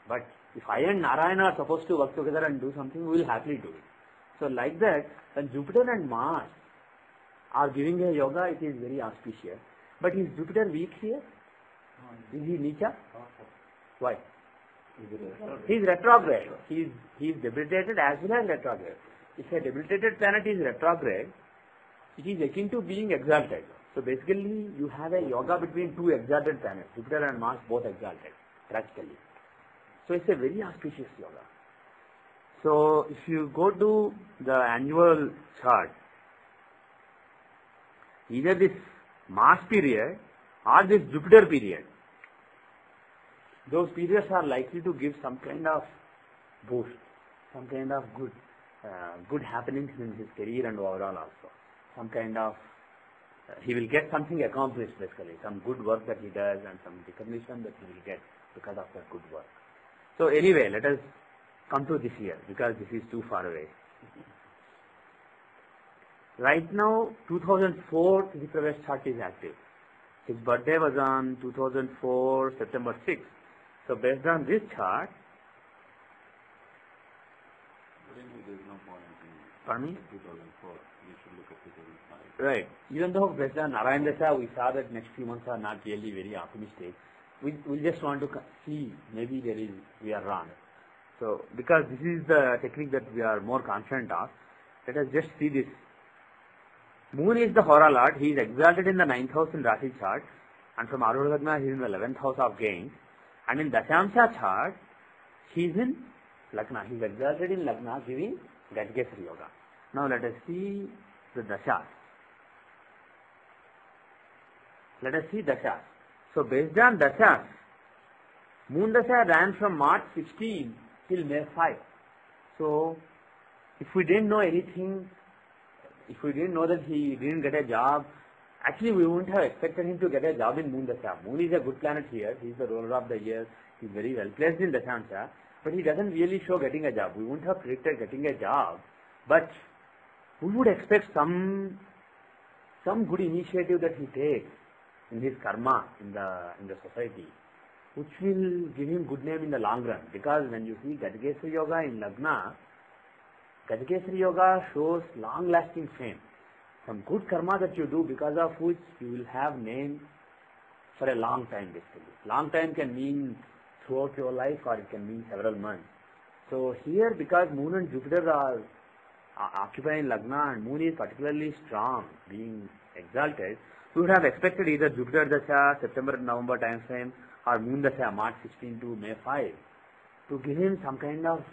But If I and Narayana are supposed to work together and do something, we will happily do it. So like that, when Jupiter and Mars are giving a yoga, it is very auspicious. But is Jupiter weak here? Is he Nicha? Why? He is retrograde. He is debilitated as well as retrograde. If a debilitated planet is retrograde, it is akin to being exalted. So basically, you have a yoga between two exalted planets, Jupiter and Mars, both exalted, practically. So it's a very auspicious yoga. So if you go to the annual chart, either this Mars period or this Jupiter period, those periods are likely to give some kind of boost, some kind of good happenings in his career and overall also. Some kind of, he will get something accomplished basically, some good work that he does and some recognition that he will get because of that good work. So anyway, let us come to this year because this is too far away. Right now, 2004 Tripravesh chart is active. His birthday was on 2004 September 6th. So based on this chart, There's no point in pardon me? 2004. You should look at 2005. Right. Even though based on Narayana Dasha, we saw that next few months are not really very optimistic. We just want to see maybe we are wrong. So because this is the technique that we are more confident of, let us just see this. Moon is the Hora Lord. He is exalted in the 9th house in Rashi chart, and from Arudha Lagna he is in the 11th house of gains. And in Dashamsha chart, he is in Lagna. He is exalted in Lagna, giving Gajgesri Yoga. Now let us see the Dasha. Let us see Dasha. So based on Dasha, Moon Dasha ran from March 16 till May 5. So if we didn't know anything, if we didn't know that he didn't get a job, actually we wouldn't have expected him to get a job in Moon Dasha. Moon is a good planet here. He is the ruler of the year. He is very well placed in Dashamsha. But he doesn't really show getting a job. We wouldn't have predicted getting a job. But we would expect some good initiative that he takes in his karma in the society, which will give him good name in the long run. Because when you see Gajgesri Yoga in Lagna, Gajgesri Yoga shows long-lasting fame. Some good karma that you do because of which you will have name for a long time basically. Long time can mean throughout your life or it can mean several months. So here because Moon and Jupiter are occupying Lagna and Moon is particularly strong, being exalted, we would have expected either Jupiter Dasha, September and November time frame, or Moon Dasha, March 16 to May 5, to give him some kind of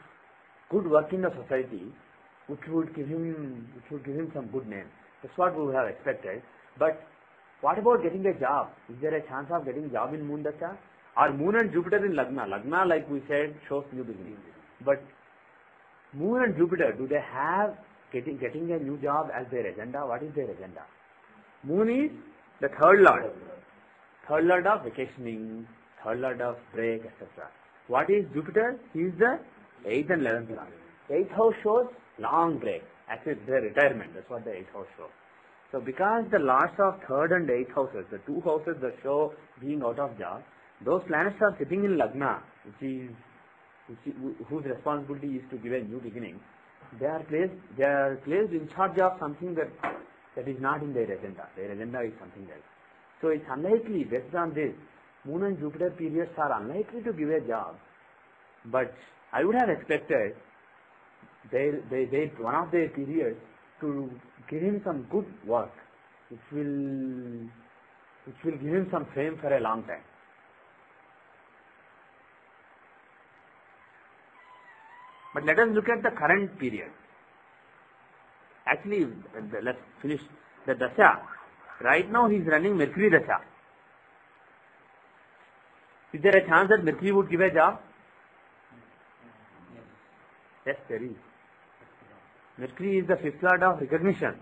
good work in the society, which would give him some good name. That's what we would have expected. But what about getting a job? Is there a chance of getting a job in Moon Dasha? Or Moon and Jupiter in Lagna? Lagna, like we said, shows new beginning. But Moon and Jupiter, do they have getting a new job as their agenda? What is their agenda? Moon is the third lord of vacationing, third lord of break, etc. What is Jupiter? He is the 8th and 11th lord. 8th house shows long break. Actually, it's their retirement. That's what the 8th house shows. So because the lords of 3rd and 8th houses, the two houses that show being out of job, those planets are sitting in Lagna, whose responsibility is to give a new beginning. They are placed in charge of something that is not in their agenda. Their agenda is something else. So it's unlikely, based on this, Moon and Jupiter periods are unlikely to give a job. But I would have expected one of their periods to give him some good work, which will give him some fame for a long time. But let us look at the current period. Actually, let's finish the Dasha. Right now he is running Mercury Dasha. Is there a chance that Mercury would give a job? Yes, there is. Mercury is the 5th lord of recognition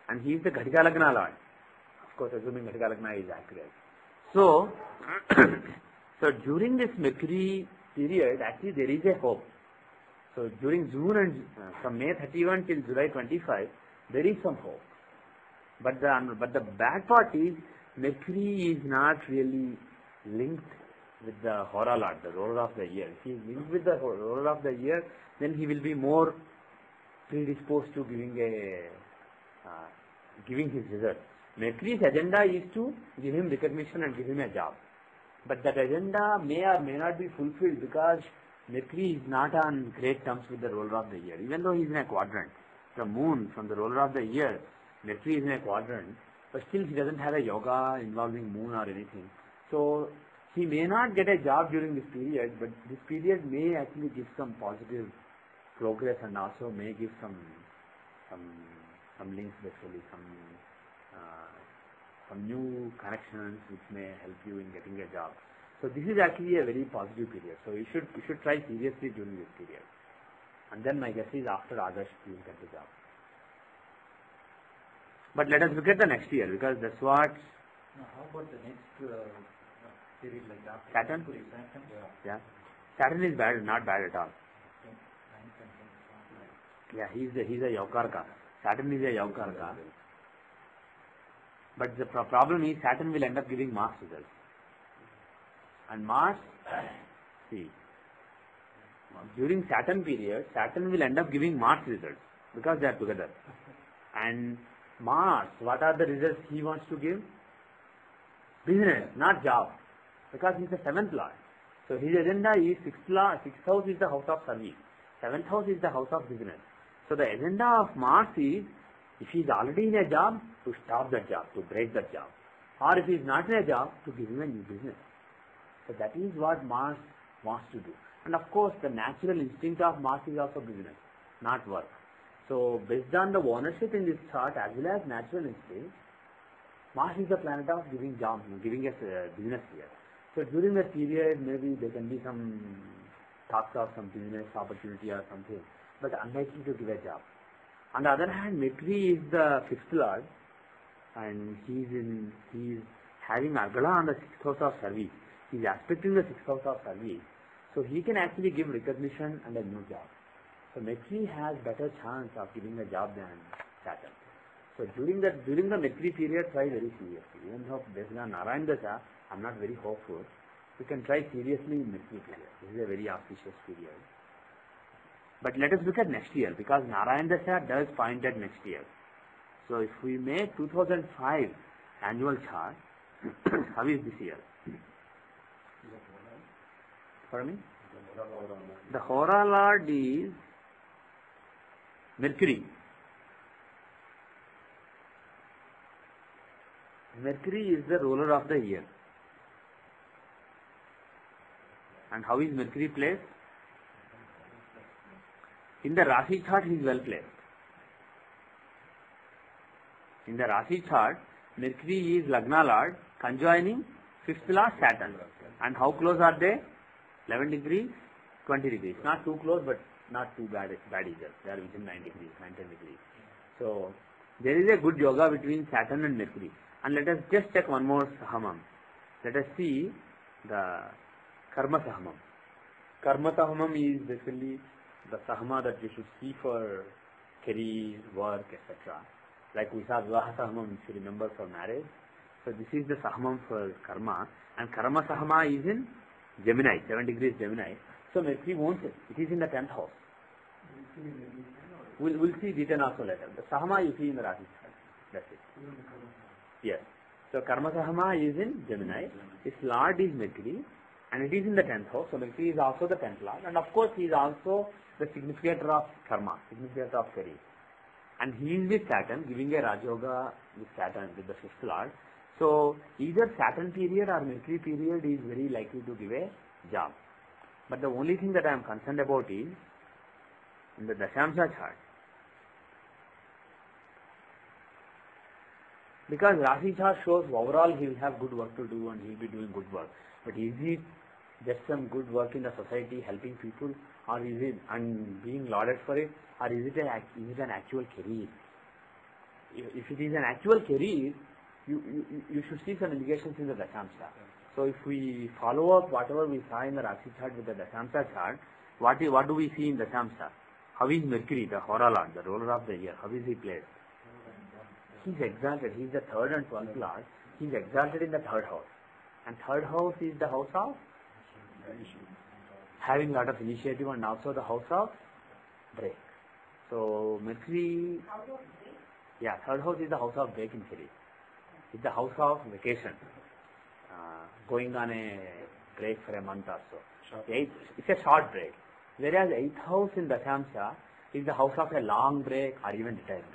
and he is the Ghatika Lagna lord. Of course, assuming Ghatika Lagna is accurate. So, during this Mercury period, actually there is a hope. So during June and from May 31 till July 25, there is some hope. But the bad part is Mercury is not really linked with the Hora Lord, the ruler of the year. If he is linked with the ruler of the year, then he will be more predisposed to giving his result. Mercury's agenda is to give him recognition and give him a job. But that agenda may or may not be fulfilled because Mercury is not on great terms with the ruler of the year. Even though he is in a quadrant, the moon from the ruler of the year, Mercury is in a quadrant, but still he doesn't have a yoga involving moon or anything. So he may not get a job during this period, but this period may actually give some positive progress and also may give some links, basically some new connections which may help you in getting a job. So this is actually a very positive period. So you should try seriously during this period. And then my guess is after August you will get the job. But let us look at the next year because that's what. Now, how about the next period like that? Saturn? Saturn? Yeah. Saturn is bad, not bad at all. Yeah, he's a Yaukarka. Saturn is a Yaukarka. But the problem is Saturn will end up giving Mars results. And Mars, see, during Saturn period, Saturn will end up giving Mars results because they are together. And Mars, what are the results he wants to give? Business, not job. Because he is the 7th lord. So his agenda is 6th house is the house of service. 7th house is the house of business. So the agenda of Mars is, if he is already in a job, to stop that job, to break that job. Or if he is not in a job, to give him a new business. So that is what Mars wants to do. And of course, the natural instinct of Mars is also business, not work. So based on the ownership in this chart as well as natural instinct, Mars is the planet of giving job, giving us business here. So during that period, maybe there can be some talks of some business opportunity or something, but unlikely to give a job. On the other hand, Mercury is the 5th lord, and he is having Agala on the 6th house of service. He is aspecting the 6th house of service, so he can actually give recognition and a new job. So Mercury has better chance of giving a job than Saturn. So during the Mercury period, try very seriously. Even though based on Narayan Dasha, I'm not very hopeful. You can try seriously in Mercury period. This is a very auspicious period. But let us look at next year because Narayan Dasha does point at next year. So if we make 2005 annual chart, how is this year? Pardon me? The Hora Lord is Mercury. Mercury is the ruler of the year. And how is Mercury placed? In the Rashi chart, he is well placed. In the Rashi chart, Mercury is Lagna Lord, conjoining 5th Lord Saturn. And how close are they? 11 degrees, 20 degrees. Not too close, but not too bad either. They are within 9 degrees, 9-10 degrees. So, there is a good yoga between Saturn and Mercury. And let us just check one more Sahamam. Let us see the Karma Sahamam. Karma Sahamam is basically the Sahama that you should see for career, work, etc. Like we saw Vivaha Sahamam, if you remember, for marriage. So this is the Sahamam for Karma. And Karma Sahama is in Gemini, 7 degrees Gemini. So Mercury won't it. It is in the 10th house. We'll see written also later. The Sahama you see in the Rashi. That's it. Yes. So Karma Sahama is in Gemini. Its Lord is Mercury. And it is in the 10th house. So Mercury is also the 10th Lord. And of course he is also the significator of Karma, significator of career. And he is with Saturn, giving a Rajoga with Saturn, with the 5th Lord. So either Saturn period or Mercury period is very likely to give a job. But the only thing that I am concerned about is in the Dashamsha chart. Because Rashi chart shows overall he will have good work to do and he will be doing good work. But is it just some good work in the society helping people, or is it and being lauded for it, or is it an actual career? If it is an actual career, you should see some indications in the Dashamsha. So if we follow up whatever we saw in the Rashi chart with the Dashamsha chart, what do we see in Dashamsha? How is Mercury, the Hora Lord, the ruler of the year, how is he placed? He is exalted. He is the 3rd and 12th Lord. He is exalted in the 3rd house. And 3rd house is the house of having a lot of initiative, and also the house of break. So Mercury, yeah, third house is the house of break in Philly. It's the house of vacation, going on a break for a month or so. It's a short break. Whereas 8th house in Dashamsha is the house of a long break or even retirement.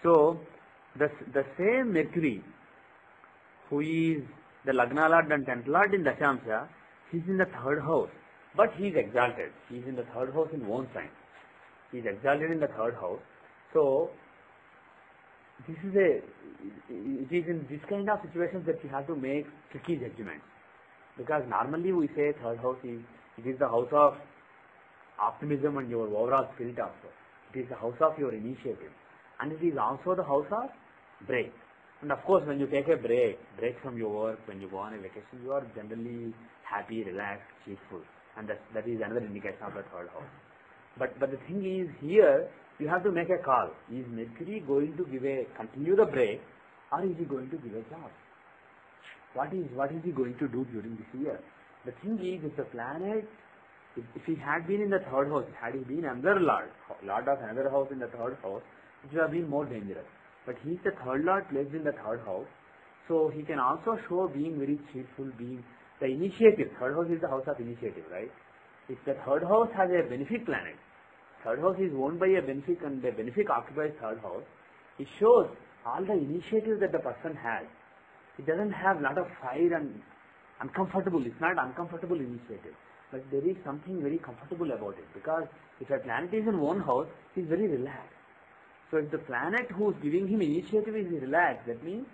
So the same Mercury who is the Lagna Lord and 10th Lord in Dashamsha, he is in the third house, but he is exalted. He is in the third house in own sign. He is exalted in the third house. So it is in this kind of situations that you have to make tricky judgments. Because normally we say third house it is the house of optimism and your overall spirit also. It is the house of your initiative. And it is also the house of break. And of course, when you take a break from your work, when you go on a vacation, you are generally happy, relaxed, cheerful. And that is another indication of the third house. But the thing is, here, you have to make a call. Is Mercury going to continue the break, or is he going to give a job? What is he going to do during this year? The thing is, if the planet, if he had been in the third house, had he been another lord of another house in the third house, it would have been more dangerous. But he is the third lord placed in the third house, so he can also show being very cheerful, being the initiative. Third house is the house of initiative, right? If the third house has a benefic planet, third house is owned by a benefic and the benefic occupies third house, it shows all the initiative that the person has. It doesn't have a lot of fire and uncomfortable. It's not uncomfortable initiative, but there is something very comfortable about it, because if a planet is in one house, he is very relaxed. So if the planet who is giving him initiative is relaxed, that means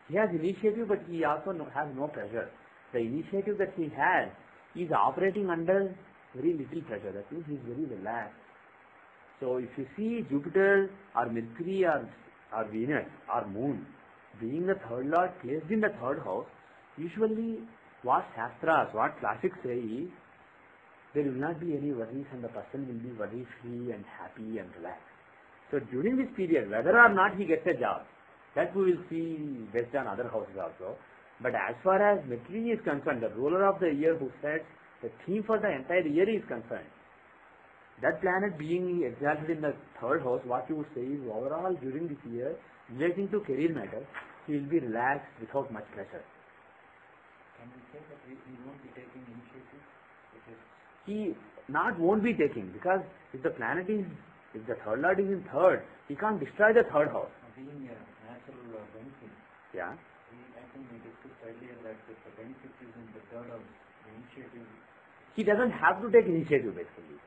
he has initiative, but he also has no pressure. The initiative that he has is operating under very little pressure. That means he is very relaxed. So if you see Jupiter or Mercury or Venus or Moon being the third lord placed in the third house, usually what Shastras, what classics say is, there will not be any worries and the person will be worry-free and happy and relaxed. So during this period, whether or not he gets a job, that we will see based on other houses also. But as far as Mercury is concerned, the ruler of the year who sets the theme for the entire year is concerned, that planet being exalted in the third house, what you would say is overall during this year, relating to career matters, he will be relaxed without much pressure. Can we say that he won't be taking initiative? He won't be taking, because if the planet is, if the third lord is in third, he can't destroy the third house. Being a natural benefit. Yeah. I think we discussed earlier that if the benefit is in the third house, the initiative. He doesn't have to take initiative basically.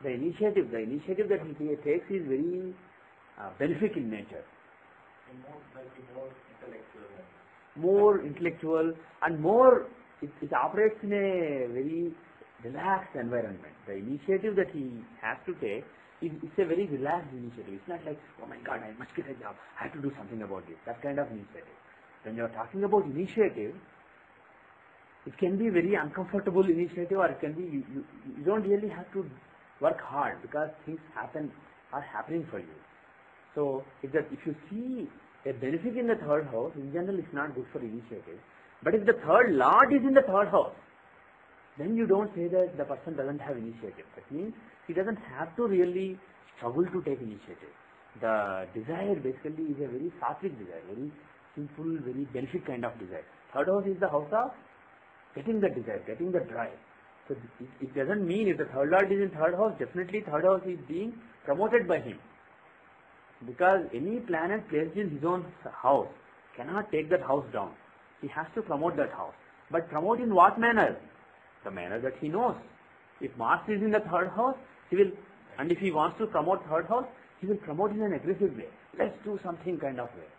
The initiative that he takes is very benefic in nature. More intellectual and more, it operates in a very relaxed environment. The initiative that he has to take, it's a very relaxed initiative. It's not like, oh my God, I must get a job, I have to do something about this. That kind of initiative. When you are talking about initiative, it can be very uncomfortable initiative, or it can be, you don't really have to work hard, because things are happening for you. So if you see a benefit in the third house, in general it's not good for initiative. But if the third lord is in the third house, then you don't say that the person doesn't have initiative. That means he doesn't have to really struggle to take initiative. The desire basically is a very sattvic desire, very simple, very benefic kind of desire. Third house is the house of getting the desire, getting the drive. So it doesn't mean if the third lord is in third house, definitely third house is being promoted by him. Because any planet placed in his own house cannot take that house down. He has to promote that house. But promote in what manner? The manner that he knows. If Mars is in the third house, he will, and if he wants to promote third house, he will promote in an aggressive way. Let's do something kind of way.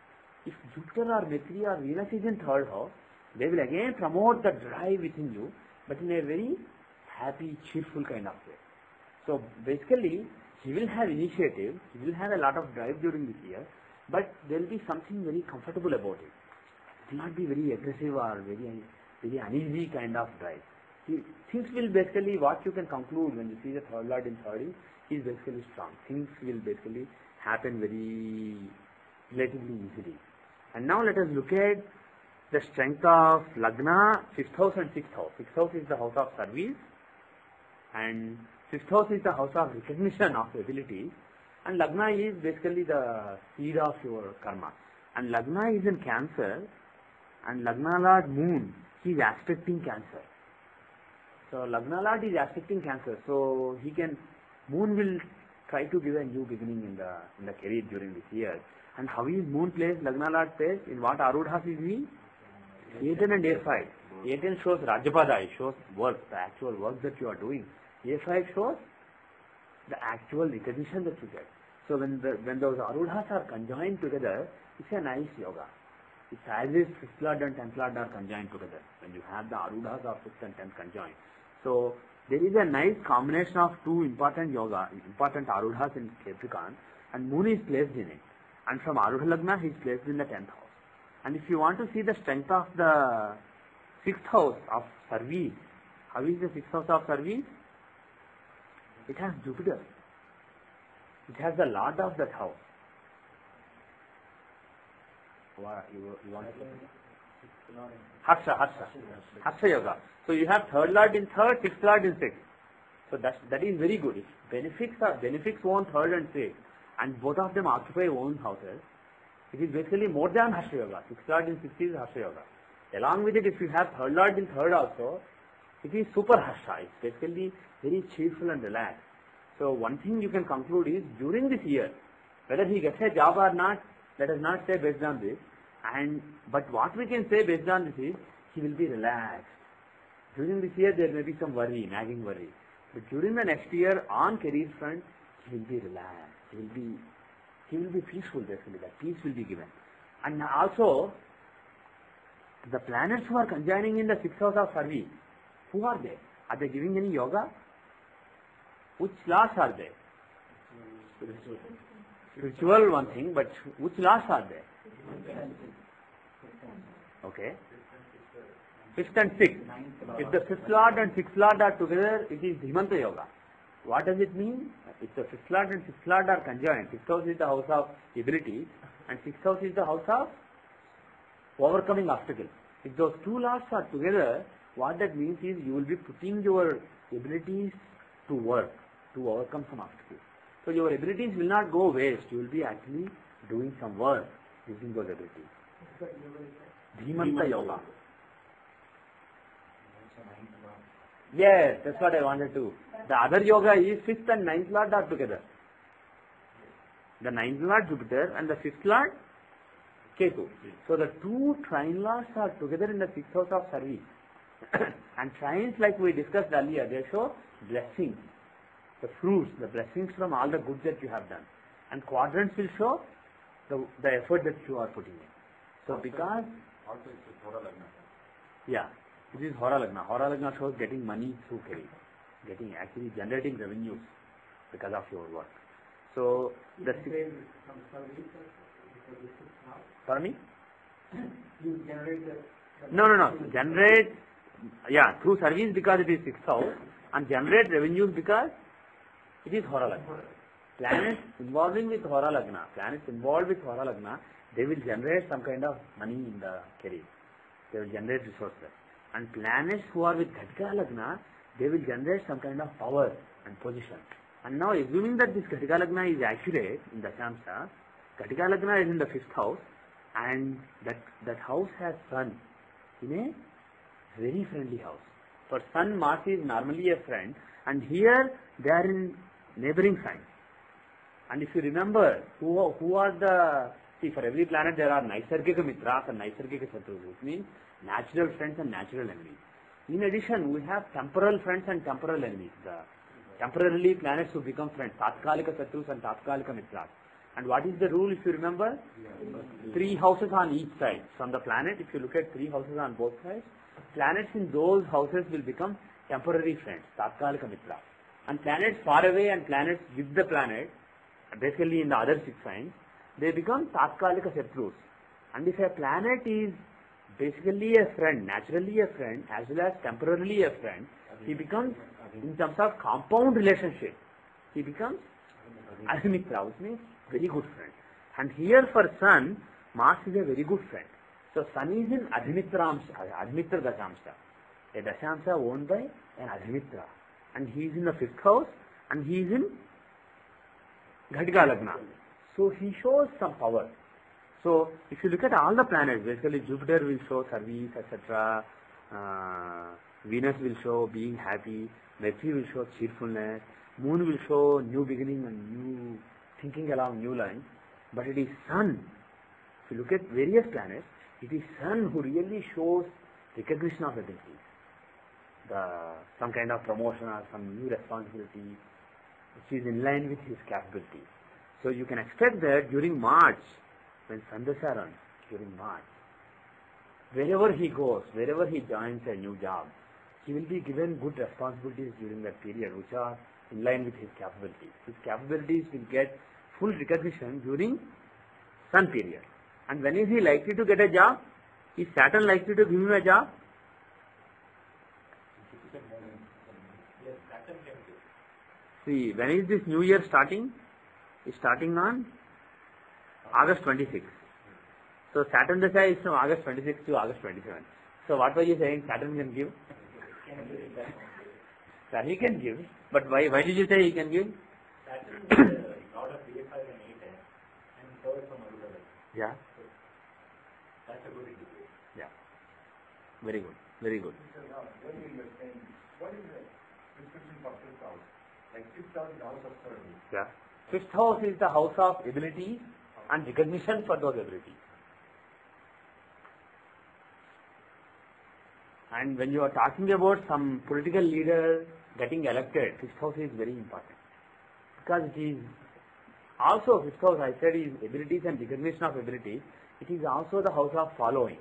If Jupiter or Mercury or Venus is in third house, they will again promote the drive within you, but in a very happy, cheerful kind of way. So basically, he will have initiative, he will have a lot of drive during this year, but there will be something very comfortable about it. It will not be very aggressive or very uneasy kind of drive. things will basically, what you can conclude when you see the third lord in third is basically strong. Things will basically happen very relatively easily. And now let us look at the strength of Lagna, 5th house and 6th house. 6th house is the house of service and 5th house is the house of recognition of ability, and Lagna is basically the seed of your karma. And Lagna is in Cancer, and Lagna Lord Moon, he is aspecting Cancer. So Lagna Lord is aspecting Cancer, so he can, Moon will try to give a new beginning in the career during this year. And how is Moon placed, Lagna Lord placed, in what Arudhas is he? A10 and A5. A10 shows Rajyapada, it shows work, the actual work that you are doing. A5 shows the actual recognition that you get. So when those Arudhas are conjoined together, it's a nice yoga. It's as if 5th Lord and 10th Lord are conjoined together. When you have the Arudhas of 5th and 10th conjoined. So there is a nice combination of two important Arudhas in Capricorn, and Moon is placed in it. And from Arudha Lagna, he is placed in the 10th house. And if you want to see the strength of the 6th house of service, how is the 6th house of service? It has Jupiter. It has the Lord of that house. You want to Harsha Yoga. So you have 3rd Lord in 3rd, 6th Lord in 6th. So that is very good. If benefics own 3rd and 6th, and both of them occupy own houses, it is basically more than Harsha Yoga. 6th Lord in 6th is Harsha Yoga. Along with it, if you have 3rd Lord in 3rd also, it is super Harsha. It's basically very cheerful and relaxed. So one thing you can conclude is, during this year, whether he gets a job or not, let us not say based on this. But what we can say based on this is, he will be relaxed. During this year, there may be some worry, nagging worry. But during the next year, on career front, he will be relaxed. He will be peaceful, basically. That peace will be given. And also, the planets who are conjoining in the 6th house of service, who are they? Are they giving any yoga? Which laws are they? Spiritual one thing, but which laws are they? Okay. 5th and 6th. If the 5th Lord and 6th Lord are together, it is Dhimanta Yoga. What does it mean? If the 5th Lord and 6th Lord are conjoined, 5th house is the house of ability and 6th house is the house of overcoming obstacles. If those two lords are together, what that means is you will be putting your abilities to work to overcome some obstacles. So your abilities will not go waste. You will be actually doing some work using those abilities. Dhimanta Yoga. Yes, that's what I wanted to. The other yoga is 5th and 9th Lord are together. The 9th Lord Jupiter and the 5th Lord Ketu. So the two trine lords are together in the 6th house of service. And trines, like we discussed earlier, they show blessings, the fruits, the blessings from all the good that you have done. And quadrants will show the effort that you are putting in. So because... Also it's Hora Lagna. Yeah, it is Hora Lagna. Hora Lagna shows getting money through career, actually generating revenues because of your work. So the... Pardon me? You generate the... No. Generate, through service because it is 6th house, and generate revenues because it is Hora Lagna. Planets involved with Hora Lagna, they will generate some kind of money in the career. They will generate resources. And planets who are with Ghatika Lagna, they will generate some kind of power and position. And now assuming that this Ghatika Lagna is accurate in the Shamsa, Ghatika Lagna is in the 5th house, and that house has Sun in a very friendly house. For Sun, Mars is normally a friend, and here they are in neighboring signs. And if you remember, who are the... See, for every planet there are Naisargika Mitras and Naisargika Shatrus, which means natural friends and natural enemies. In addition, we have temporal friends and temporal enemies. The temporarily planets who become friends, Tatkalika Shatrus and Tatkalika Mitras. And what is the rule, if you remember? 3 houses on each side. From the planet, if you look at 3 houses on both sides, planets in those houses will become temporary friends, Tatkalika Mitras. And planets far away and planets with the planet, basically in the other 6 signs, they become Tatkalika Shatrus. And if a planet is basically a friend, naturally a friend, as well as temporarily a friend, He becomes, in terms of compound relationship, he becomes Adhimitra, which means very good friend. And here for Sun, Mars is a very good friend. So Sun is in Adhimitra Dashamsha. A Dashamsha owned by an Adhimitra. And he is in the 5th house and he is in Ghatika Lagna. So he shows some power. So if you look at all the planets, basically Jupiter will show service, etc. Venus will show being happy. Mercury will show cheerfulness. Moon will show new beginning and new thinking along new lines. But it is Sun. If you look at various planets, it is Sun who really shows recognition of abilities. Some kind of promotion or some new responsibility which is in line with his capability. So you can expect that during March, when Sandasha runs, during March, wherever he goes, wherever he joins a new job, he will be given good responsibilities during that period which are in line with his capabilities. His capabilities will get full recognition during Sun period. And when is he likely to get a job? Is Saturn likely to give him a job? See, when is this new year starting? It's starting on August 26th. So Saturn Dasha is from August 26th to August 27th. So what were you saying Saturn can give? Sir, he can give. But why did you say he can give? Saturn is Lord of VFI and 8 and third from Arudala. Yeah. That's a good indicator. Yeah. Very good. Very good. So now, when you were saying, what is the description for 5th house? Like 5th house is the house of service. Yeah. 5th house is the house of ability and recognition for those abilities. And when you are talking about some political leader getting elected, 5th house is very important. Because it is also 5th house, I said, is abilities and recognition of abilities. It is also the house of following.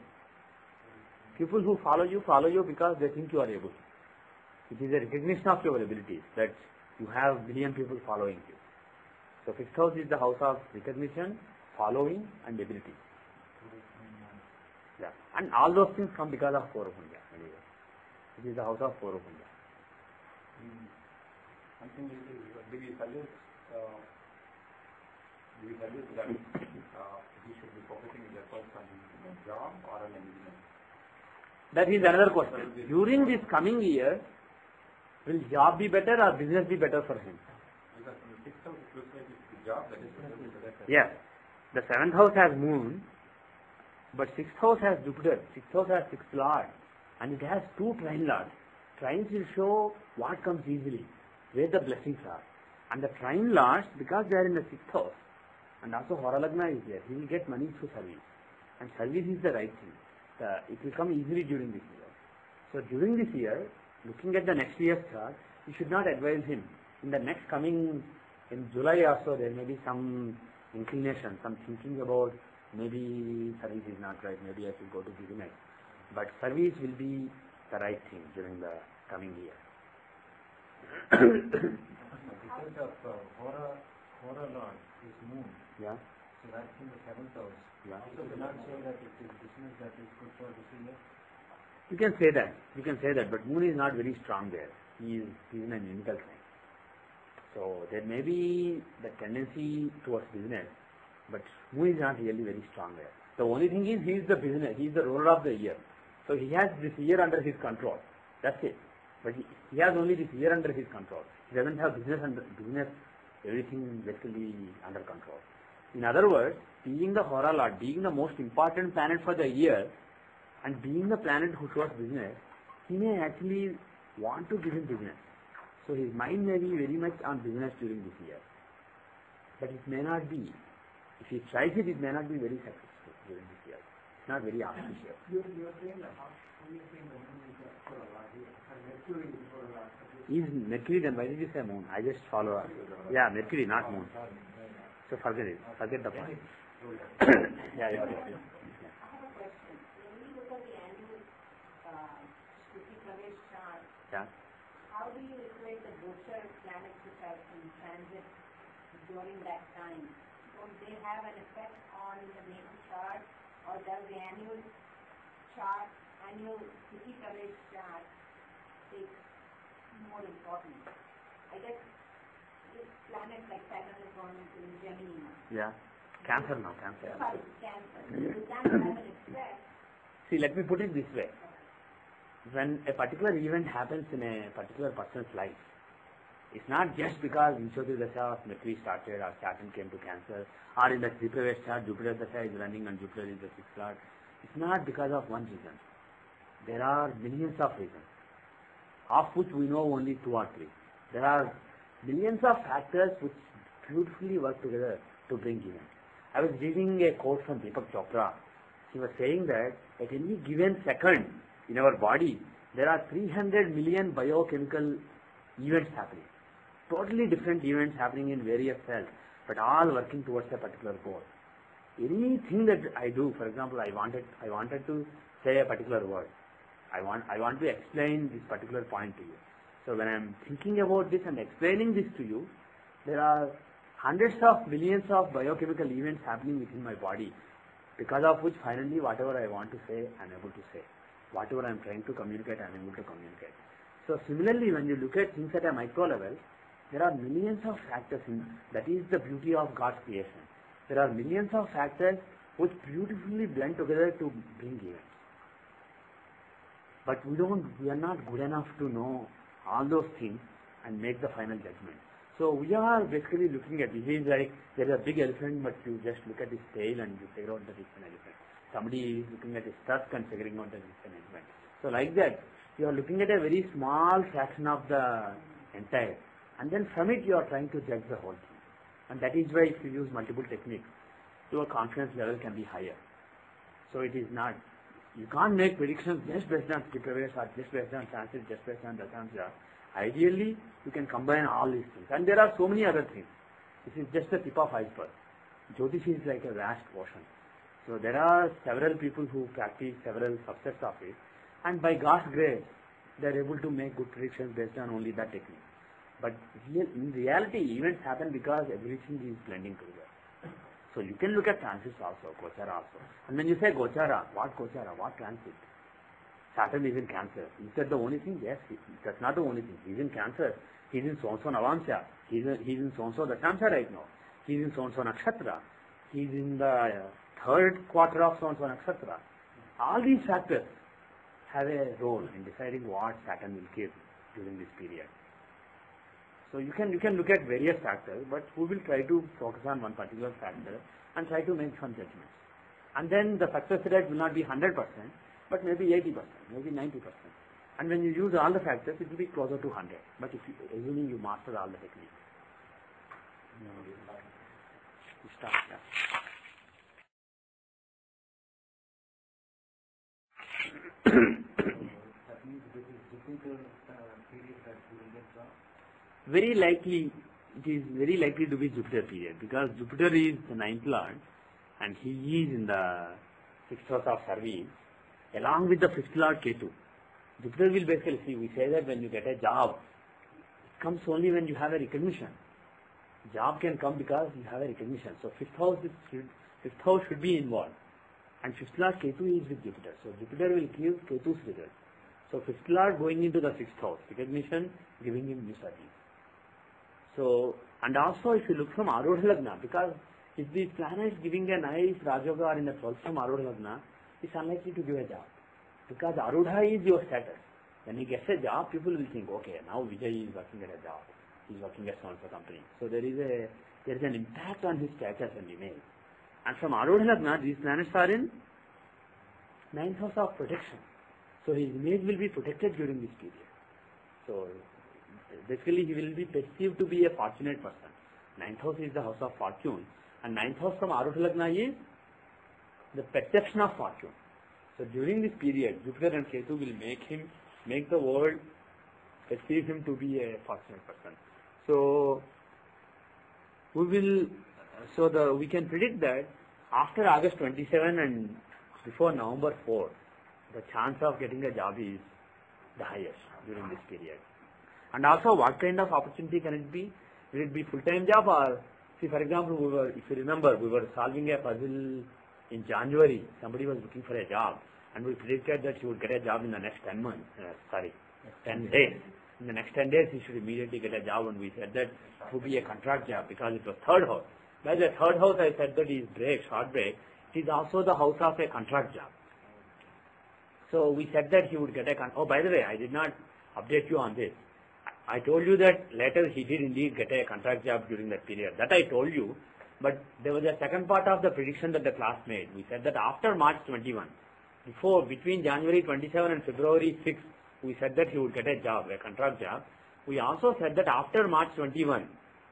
People who follow you because they think you are able. It is a recognition of your abilities that you have million people following you. So 5th house is the house of recognition, following and ability. Yeah. And all those things come because of 4 of Punya. Anyway. It is the house of 4 of Punya. One thing is, do we suggest that he should be focusing his efforts on a job or on a business? That is another question. During this coming year, will job be better or business be better for him? Because in the 6th house it looks like it's the job that is better. Yes. The 7th house has moon, but 6th house has Jupiter. 6th house has 6th lord, and it has 2 trine lords. Trines will show what comes easily, where the blessings are. And the trine lords, because they are in the 6th house, and also Horalagna is there, he will get money through service. And service is the right thing. It will come easily during this year. So during this year, looking at the next year's chart, you should not advise him. In the next coming, in July also, there may be some inclination, some thinking about maybe service is not right, maybe I should go to business. But service will be the right thing during the coming year. Because of Hora Lord is moon. Yeah. So that's in the 7th house. Yeah. Also do not say that it is business that is good for this year. You can say that. You can say that. But moon is not very strong there. He is in an inimical sign. So there may be the tendency towards business, but moon is not really very strong there. The only thing is he is the business. He is the ruler of the year. So he has this year under his control. That's it. But he has only this year under his control. He doesn't have business everything basically under control. In other words, being the Hora Lord, being the most important planet for the year, and being the planet who shows business, he may actually want to give him business. So his mind may be very much on business during this year. But it may not be. If he tries it, it may not be very successful during this year. It's not very auspicious. You are saying that how you think the moon is for a lot here, and Mercury is for a lot. Is Mercury, then why did you say moon? I just follow up. Yeah, Mercury, not moon. So forget it. Forget the point. Yeah. I have a question. When we look at the annual Shruti Pravesh chart, Yeah. how do you equate the Gosha planets which are in transit during that time? Don't they have an effect on the natal chart, or does the annual Shruti Pravesh chart take more important. I guess this planet like Saturn is going into Gemini now. Yeah. Cancer now, Cancer. Sorry, Cancer. Does that have an effect? See, let me put it this way. When a particular event happens in a particular person's life, it's not just because Vishwati Dasha of Mercury started or Saturn came to Cancer, or in the Tripravesh chart, Jupiter Dasha is running and Jupiter is the 6th lord. It's not because of one reason. There are millions of reasons, of which we know only 2 or 3. There are millions of factors which beautifully work together to bring events. I was reading a quote from Deepak Chopra. He was saying that at any given second in our body, there are 300 million biochemical events happening. Totally different events happening in various cells, but all working towards a particular goal. Anything that I do, for example, I wanted to say a particular word. I want to explain this particular point to you. So when I am thinking about this and explaining this to you, there are hundreds of millions of biochemical events happening within my body, because of which finally whatever I want to say, I am able to say. Whatever I am trying to communicate, I am able to communicate. So similarly, when you look at things at a micro level, there are millions of factors that is the beauty of God's creation. There are millions of factors which beautifully blend together to bring events. But we are not good enough to know all those things and make the final judgment. So we are basically looking at, this is like, there is a big elephant, but you just look at its tail and you figure out that it's an elephant. Somebody is looking at its tusk and figuring out that it's an elephant. So like that, you are looking at a very small fraction of the entire, and then from it you are trying to judge the whole thing. And that is why if you use multiple techniques, your confidence level can be higher. So it is not, you can't make predictions just based on Tripravesh or just based on Sanskrit, just based on Dasamsha. Ideally, you can combine all these things. And there are so many other things. This is just the tip of iceberg. Jyotish is like a vast ocean. So there are several people who practice several subsets of it. And by God's grace, they are able to make good predictions based on only that technique. But in reality, events happen because everything is blending together. So you can look at transits also, Gochara also. And when you say Gochara, what transit? Saturn is in Cancer. Is that the only thing? Yes, that's not the only thing. He's in Cancer. He's in so-and-so Navamsha. He's in so-and-so Dasamsha right now. He's in so-and-so Nakshatra. He's in the 3rd quarter of so-and-so Nakshatra. All these factors have a role in deciding what Saturn will give during this period. So you can look at various factors, but we will try to focus on one particular factor and try to make some judgments. And then the success rate will not be 100%, but maybe 80%, maybe 90%. And when you use all the factors, it will be closer to 100. But if you, assuming you master all the techniques. You start, yeah. Very likely, it is very likely to be Jupiter period, because Jupiter is the 9th lord and he is in the 6th house of service along with the 5th lord Ketu. Jupiter will basically, see, we say that when you get a job, it comes only when you have a recognition. Job can come because you have a recognition. So 5th house should be involved. And 5th lord Ketu is with Jupiter. So Jupiter will give Ketu's result. So 5th lord going into the 6th house, recognition, giving him new service. So, and also if you look from Arudha Lagna, because if the planet is giving a nice Rajoga or in the 12th from Arudha Lagna, it's unlikely to give a job. Because Arudha is your status. When he gets a job, people will think, okay, now Vijay is working at a job. He's working at so-and-so company. So there is an impact on his status and image. And from Arudha Lagna, these planets are in 9th house of protection. So his image will be protected during this period. So basically he will be perceived to be a fortunate person. 9th house is the house of fortune. And 9th house from Arudha Lagna is the perception of fortune. So during this period, Jupiter and Ketu will make the world perceive him to be a fortunate person. So we can predict that after August 27 and before November 4, the chance of getting a job is the highest during this period. And also, what kind of opportunity can it be? Will it be full-time job or, see, for example, if you remember, we were solving a puzzle in January. Somebody was looking for a job, and we predicted that he would get a job in the next 10 days. in the next 10 days he should immediately get a job, and we said that it would be a contract job because it was third house. By the third house I said that is short break, it is also the house of a contract job. So we said that he would get a oh, by the way, I did not update you on this. I told you that later he did indeed get a contract job during that period. That I told you, but there was a second part of the prediction that the class made. We said that after March 21, between January 27 and February 6, we said that he would get a job, a contract job. We also said that after March 21,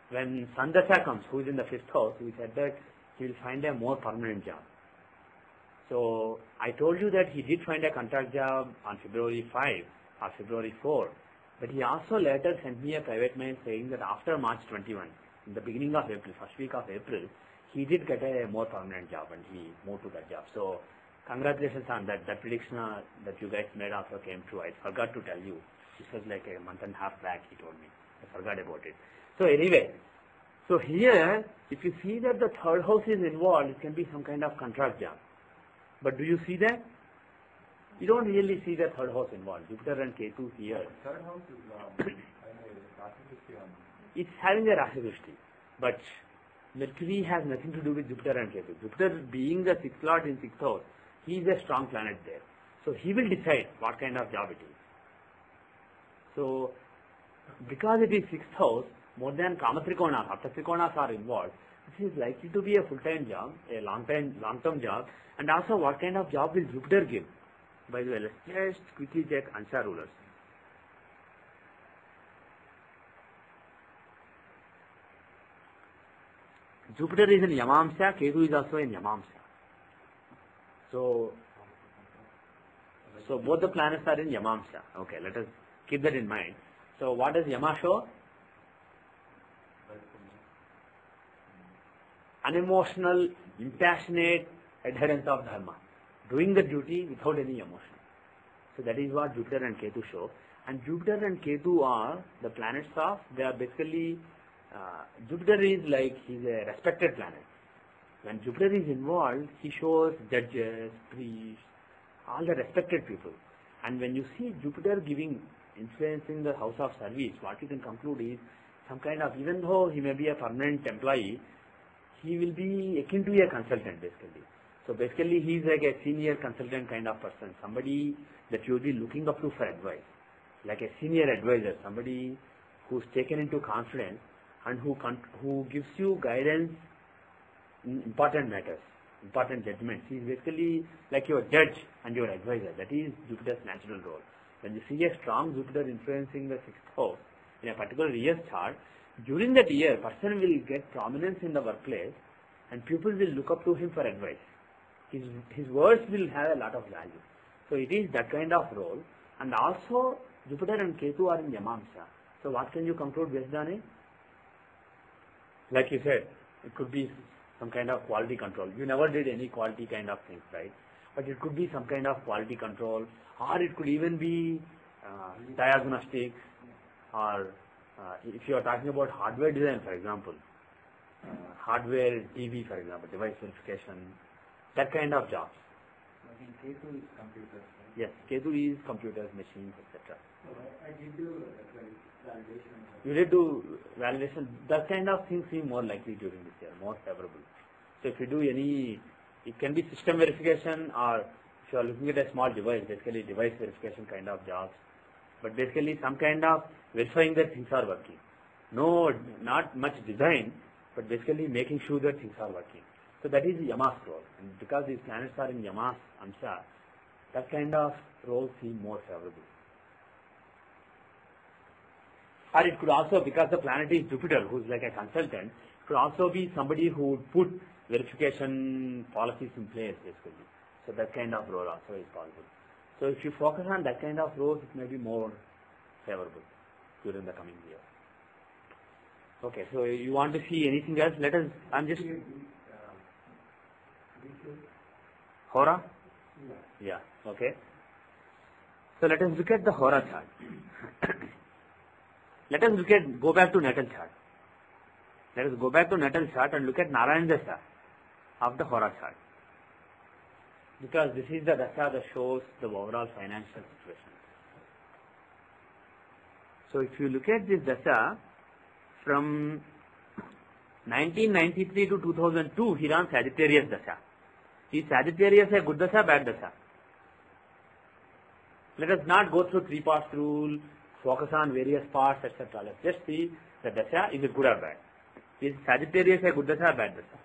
when Sandasha comes, who is in the 5th house, we said that he will find a more permanent job. So I told you that he did find a contract job on February 5 or February 4, but he also later sent me a private mail saying that after March 21, in the beginning of April, first week of April, he did get a more permanent job and he moved to that job. So congratulations on that. That prediction that you guys made also came true. I forgot to tell you. This was like a month and a half back, he told me. I forgot about it. So anyway, so here, if you see that the third house is involved, it can be some kind of contract job. But do you see that? You don't really see the third house involved. Jupiter and Ketu here. Third house is It's having a Rashi Drishti. But Mercury has nothing to do with Jupiter and Ketu. Jupiter being the 6th lord in 6th house, he is a strong planet there. So he will decide what kind of job it is. So because it is 6th house, more than Kama Trikonas, Apta Trikonas are involved, this is likely to be a full-time job, a long-term job, and also what kind of job will Jupiter give? By the way, let's just quickly check Ansha rulers. Jupiter is in Yamamsha, Ketu is also in Yamamsha. So both the planets are in Yamamsha. Okay, let us keep that in mind. So what does Yama show? Unemotional, impassionate adherence of dharma. Doing the duty without any emotion. So that is what Jupiter and Ketu show. And Jupiter and Ketu are the planets of, they are basically, Jupiter is like, he's a respected planet. When Jupiter is involved, he shows judges, priests, all the respected people. And when you see Jupiter influencing the house of service, what you can conclude is some kind of, even though he may be a permanent employee, he will be akin to a consultant basically. So basically he is like a senior consultant kind of person, somebody that you will be looking up to for advice, like a senior advisor, somebody who is taken into confidence and who gives you guidance in important matters, important judgments. He is basically like your judge and your advisor. That is Jupiter's natural role. When you see a strong Jupiter influencing the 6th house in a particular year's chart, during that year, person will get prominence in the workplace and people will look up to him for advice. His words will have a lot of value. So it is that kind of role. And also, Jupiter and Ketu are in Yamamsha. So what can you conclude based on it? Like you said, it could be some kind of quality control. You never did any quality kind of things, right? But it could be some kind of quality control, or it could even be diagnostics, or if you are talking about hardware design, for example, hardware TV, for example, device verification, that kind of jobs. I think Ketu is computers, right? Yes, Ketu is computers, machines, etc. I did do validation. You did do validation. That kind of things seem more likely during this year, more favorable. So if you do any, it can be system verification, or if you are looking at a small device, basically device verification kind of jobs. But basically some kind of verifying that things are working. No, not much design, but basically making sure that things are working. So that is Yama's role. And because these planets are in Yama's Amsha, that kind of role seem more favorable. Or it could also, because the planet is Jupiter, who is like a consultant, it could also be somebody who would put verification policies in place, basically. So that kind of role also is possible. So if you focus on that kind of roles, it may be more favorable during the coming year. Okay, so you want to see anything else? Let us, I'm just... Hora? Yeah, okay. So let us look at the Hora chart. Let us go back to natal chart. Let us go back to natal chart and look at Narayana Dasha of the Hora chart. Because this is the Dasha that shows the overall financial situation. So if you look at this dasha, from 1993 to 2002, he ran Sagittarius dasha. Is Sagittarius a good dasha, bad dasha? Let us not go through three parts rule, focus on various parts, etc. Let's just see the dasha, is it good or bad? Is Sagittarius a good dasha or bad dasha?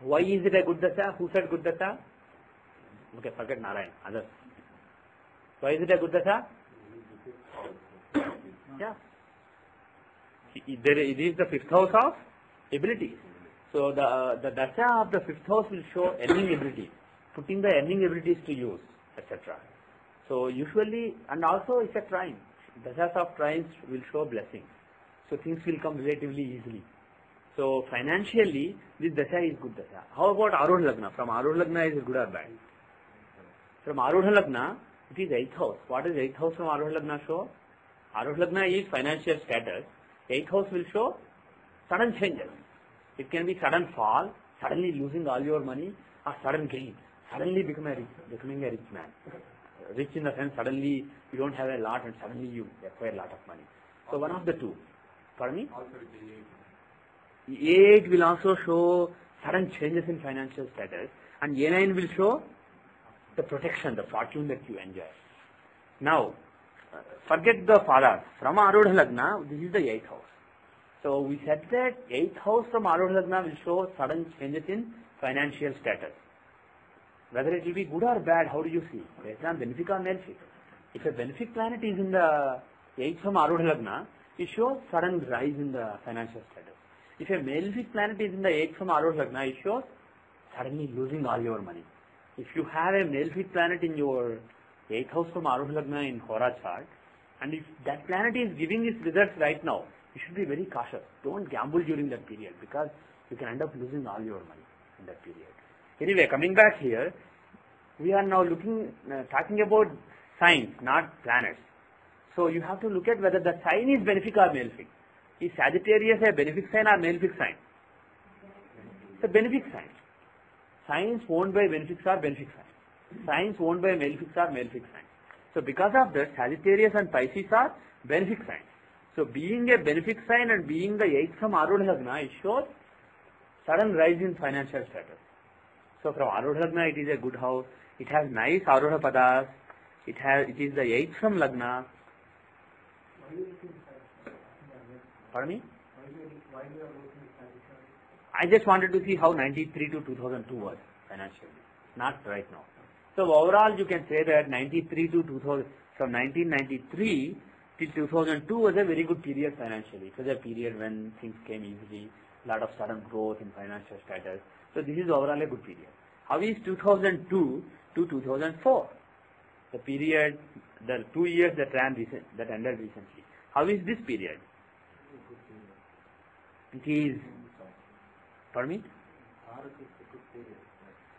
Why is it a good dasha? Who said good dasha? Okay, forget Narayan, others. Why is it a good dasha? Yeah. It is the fifth house of ability. So the dasha of the fifth house will show earning ability, putting the earning abilities to use, etc. So usually, and also it's a trine. Dashas of trines will show blessings. So things will come relatively easily. So financially, this dasha is good dasha. How about Arudha Lagna? From Arudha Lagna, is it good or bad? From Arudha Lagna, it is 8th house. What is 8th house from Arudha Lagna show? Arudha Lagna is financial status. 8th house will show sudden changes. It can be sudden fall, suddenly losing all your money, or sudden gain, suddenly becoming a rich man. Rich in the sense, suddenly you don't have a lot and suddenly you acquire a lot of money. So one of the two. Pardon me? 8 will also show sudden changes in financial status, and A9 will show the protection, the fortune that you enjoy. Now, forget the fathers. From Arudha Lagna, this is the 8th house. So we said that 8th house from Arudha Lagna will show sudden changes in financial status. Whether it will be good or bad, how do you see? Based on benefic or malefic. If a benefic planet is in the 8th from Arudha Lagna, it shows sudden rise in the financial status. If a malefic planet is in the 8th from Arudha Lagna, it shows suddenly losing all your money. If you have a malefic planet in your 8th house from Arudha Lagna in Hora chart, and if that planet is giving its results right now, you should be very cautious. Don't gamble during that period, because you can end up losing all your money in that period. Anyway, coming back here, we are now talking about signs, not planets. So you have to look at whether the sign is benefic or malefic. Is Sagittarius a benefic sign or malefic sign? It's a benefic sign. Signs owned by benefics are benefic signs. Signs owned by malefics are malefic signs. So because of that, Sagittarius and Pisces are benefic signs. So being a benefic sign and being the 8th from Arudha Lagna, it shows sudden rise in financial status. So from Arudha Lagna, it is a good house. It has nice Arudha Padas. It is the 8th from Lagna. Pardon me? I just wanted to see how 93 to 2002 was financially, not right now. So overall, you can say that 93 to 2000, from 1993 till 2002 was a very good period financially. It was a period when things came easily, a lot of sudden growth in financial status. So this is overall a good period. How is 2002 to 2004? The period, the 2 years that ended recently. How is this period? It is, pardon me?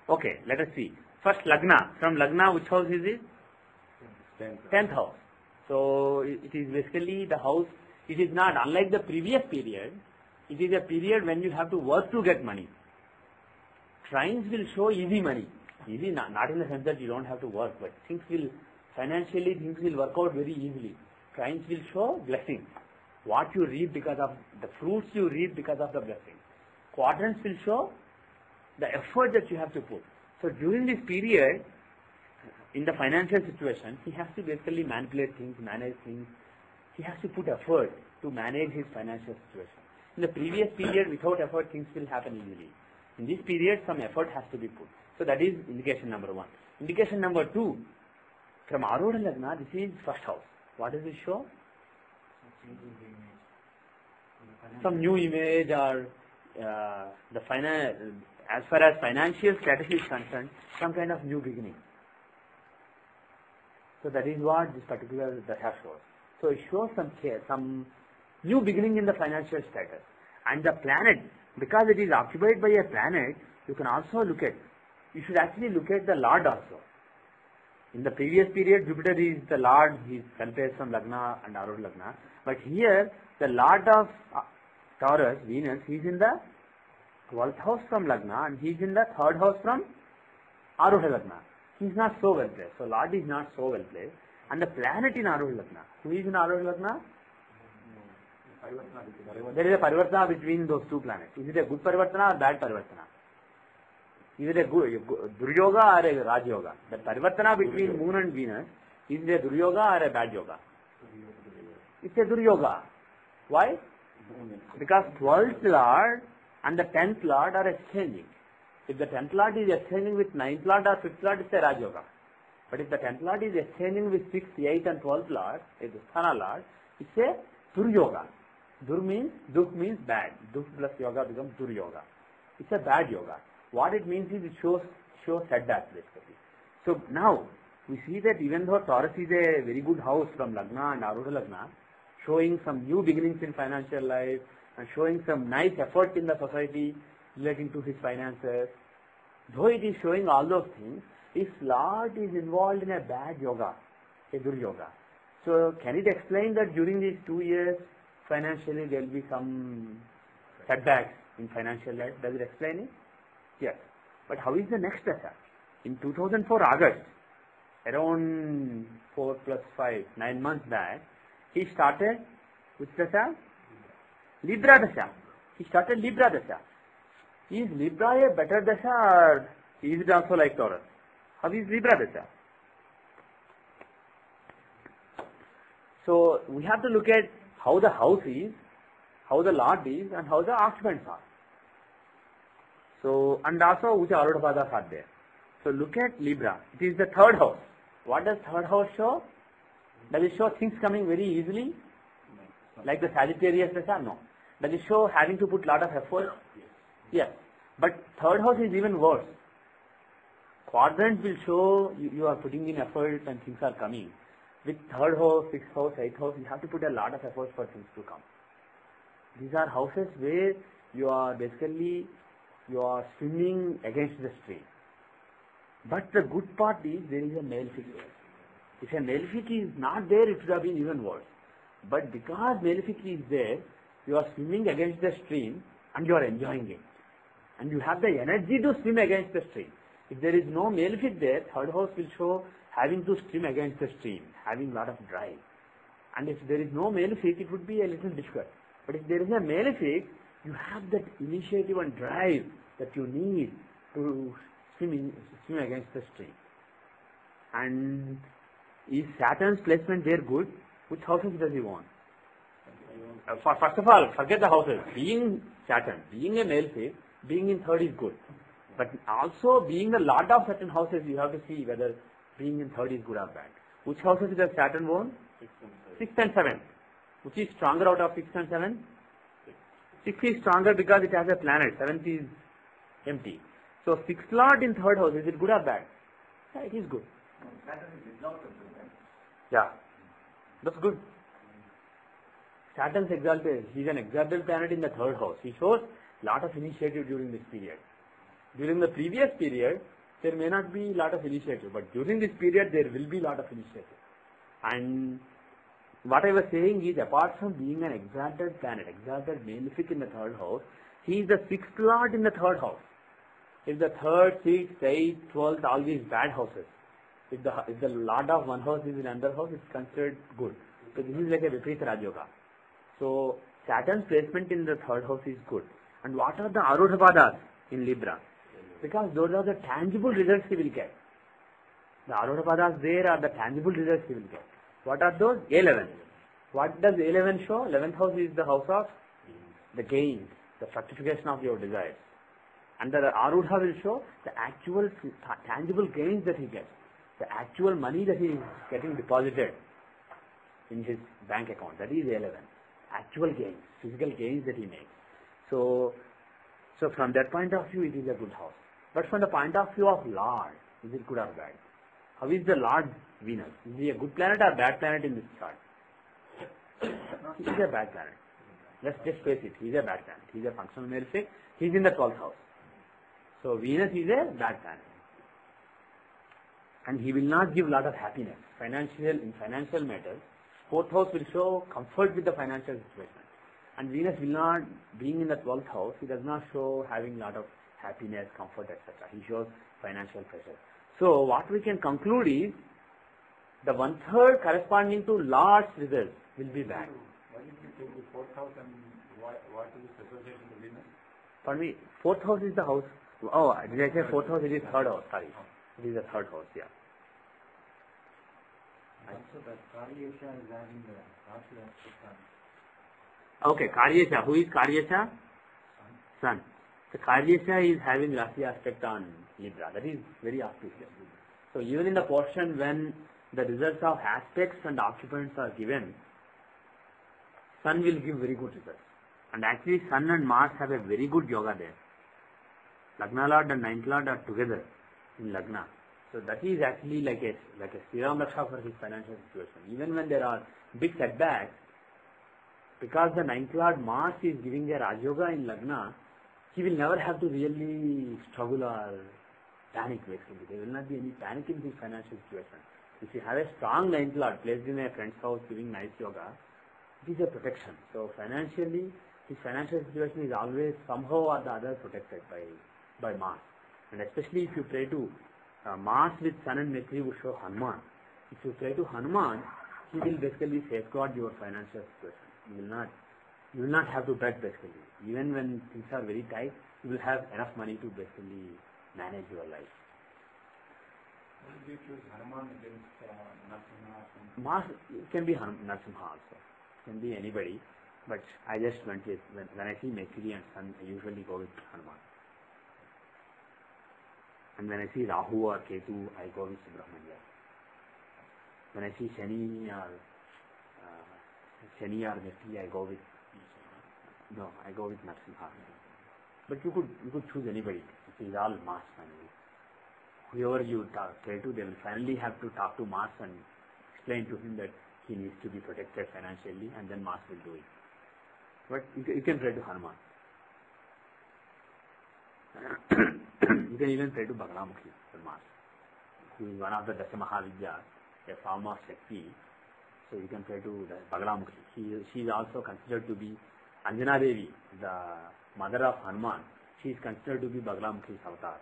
Okay, let us see. First Lagna. From Lagna, which house is it? 10th house. So it is basically the house. It is not, unlike the previous period, it is a period when you have to work to get money. Trines will show easy money. Easy, not in the sense that you don't have to work, but financially things will work out very easily. Trines will show blessings. What you reap because of, the fruits you reap because of the blessing. Quadrants will show the effort that you have to put. So during this period, in the financial situation, he has to basically manipulate things, manage things. He has to put effort to manage his financial situation. In the previous period, without effort, things will happen easily. In this period, some effort has to be put. So that is indication number 1. Indication number 2, from Arudha Lagna, this is first house. What does it show? Some new image or as far as financial status is concerned, some kind of new beginning. So that is what this particular dasha shows. So it shows some new beginning in the financial status. And the planet, because it is occupied by a planet, you can also you should actually look at the Lord also. In the previous period, Jupiter is the Lord, he is conpared from Lagna and Arudha Lagna. But here, the Lord of Taurus, Venus, he is in the 12th house from Lagna and he is in the 3rd house from Arudha Lagna. He is not so well placed. So Lord is not so well placed. And the planet in Arudha Lagna. Who is in Arudha Lagna? There is a parivartana between those two planets. Is it a good parivartana or bad parivartana? Is it a good Duryoga or a Raj Yoga? The parivartana between Moon and Venus, is it a Duryoga or a bad yoga? It's a Duryoga. Why? Because 12th Lord and the 10th Lord are exchanging. If the 10th Lord is exchanging with 9th Lord or 5th Lord, it's a Raj Yoga. But if the 10th Lord is exchanging with 6th, 8th and 12th Lord, it's a Sthana Lord, it's a Duryoga. Duk means bad. Duk plus yoga becomes Dur Yoga. It's a bad yoga. What it means is it shows setbacks basically. So now we see that even though Taurus is a very good house from Lagna and Arudha Lagna, showing some new beginnings in financial life and showing some nice effort in the society relating to his finances, though it is showing all those things, his Lord is involved in a bad yoga, a Dur Yoga. So can it explain that during these 2 years financially there will be some setbacks in financial life? Does it explain it? Yes. But how is the next dasha? In 2004 August, around 4 plus 5, 9 months back, he started which dasha? Libra dasha. He started Libra dasha. Is Libra a better dasha or is it also like Taurus? How is Libra dasha? So we have to look at how the house is, how the Lord is, and how the occupants are. So, and also which Arudha are there. So look at Libra. It is the third house. What does third house show? Does it show things coming very easily? Like the Sagittarius dasha? No. Does it show having to put lot of effort? Yes. But third house is even worse. Quadrant will show you are putting in effort and things are coming. With third house, sixth house, eighth house, you have to put a lot of effort for things to come. These are houses where you are swimming against the stream. But the good part is there is a malefic. If a malefic is not there, it would have been even worse. But because malefic is there, you are swimming against the stream and you are enjoying it. And you have the energy to swim against the stream. If there is no malefic there, third house will show having to swim against the stream, having a lot of drive. And if there is no malefic, it would be a little difficult. But if there is a malefic, you have that initiative and drive that you need to swim against the stream. And is Saturn's placement there good? Which houses does he want? First of all, forget the houses. Being Saturn, being a malefic, being in third is good. But also being the lord of certain houses, you have to see whether being in third is good or bad. Which houses does Saturn own? 6th and 7th. Which is stronger out of 6th and 7th? 6th is stronger because it has a planet. 7th is empty. So 6th lord in third house, is it good or bad? Yeah, it is good. Yeah, that's good. Saturn's exalted. He is an exalted planet in the third house. He shows lot of initiative during this period. During the previous period, there may not be lot of initiative, but during this period, there will be lot of initiative. And what I was saying is, apart from being an exalted planet, exalted malefic in the third house, he is the 6th lord in the third house. If the 3rd, 6th, 8th, 12th, all these bad houses, if the lord of one house is in another house, it's considered good. So this is like a Viparita Raj Yoga. So Saturn's placement in the third house is good. And what are the Arudha in Libra? Because those are the tangible results he will get. The Arudha there are the tangible results he will get. What are those? 11. What does 11 show? 11th house is the house of the gains, the fructification of your desires. And the Arudha will show the actual tangible gains that he gets. The actual money that he is getting deposited in his bank account. That is 11. Actual gains, physical gains that he makes. So from that point of view, it is a good house. But from the point of view of Lord, is it good or bad? How is the Lord Venus? Is he a good planet or bad planet in this chart? He is a bad planet. Let's just face it, he is a bad planet. He is a functional malefic. He is in the 12th house. So Venus is a bad planet. And he will not give lot of happiness. In financial matters, 4th house will show comfort with the financial situation. And Venus will not, being in the 12th house, he does not show having lot of happiness, comfort, etc. He shows financial pressure. So what we can conclude is, the 1/3 corresponding to Lord's results will be bad. Why did you take the 4th house and what is its association to Venus? For me, 4th house is the house. Oh, did I say 4th house? It is 3rd house. Sorry. It is the 3rd house, yeah. Also, the Karyasha is having the Rashi aspect on Okay, Karyasha. Who is Karyasha? Sun. So Karyasha is having Rashi aspect on Libra. That is very auspicious. So even in the portion when the results of aspects and occupants are given, Sun will give very good results. And actually Sun and Mars have a very good yoga there. Lagna Lord and 9th Lord are together in Lagna. So that is actually like a Sriram Raksha for his financial situation. Even when there are big setbacks, because the 9th Lord Mars is giving a Raj Yoga in Lagna, he will never have to really struggle or panic basically. There will not be any panic in his financial situation. If you have a strong 9th Lord placed in a friend's house giving nice yoga, it is a protection. So financially, his financial situation is always somehow or the other protected by Mars. And especially if you pray to Mars with Sun and Mercury would show Hanuman. If you pray to Hanuman, he will basically safeguard your financial situation. You will not have to beg basically. Even when things are very tight, you will have enough money to basically manage your life. Why did you choose Hanuman against Narasimha? Mars can be Narasimha also. Can be anybody. But I just went with, when I see Mercury and Sun, I usually go with Hanuman. And when I see Rahu or Ketu, I go with Subramanya. When I see Shani or Mercury, I go with Narasimha. But you could choose anybody. It is all Mars family. Whoever you pray to, they will finally have to talk to Mars and explain to him that he needs to be protected financially, and then Mars will do it. But you can pray to Hanuman. You can even pray to Bagalamukhi for Mars, who is one of the Dasamahavidya, a form of Shakti. So you can pray to Bagalamukhi. She is also considered to be Anjana Devi, the mother of Hanuman. She is considered to be Bagalamukhi's avatar,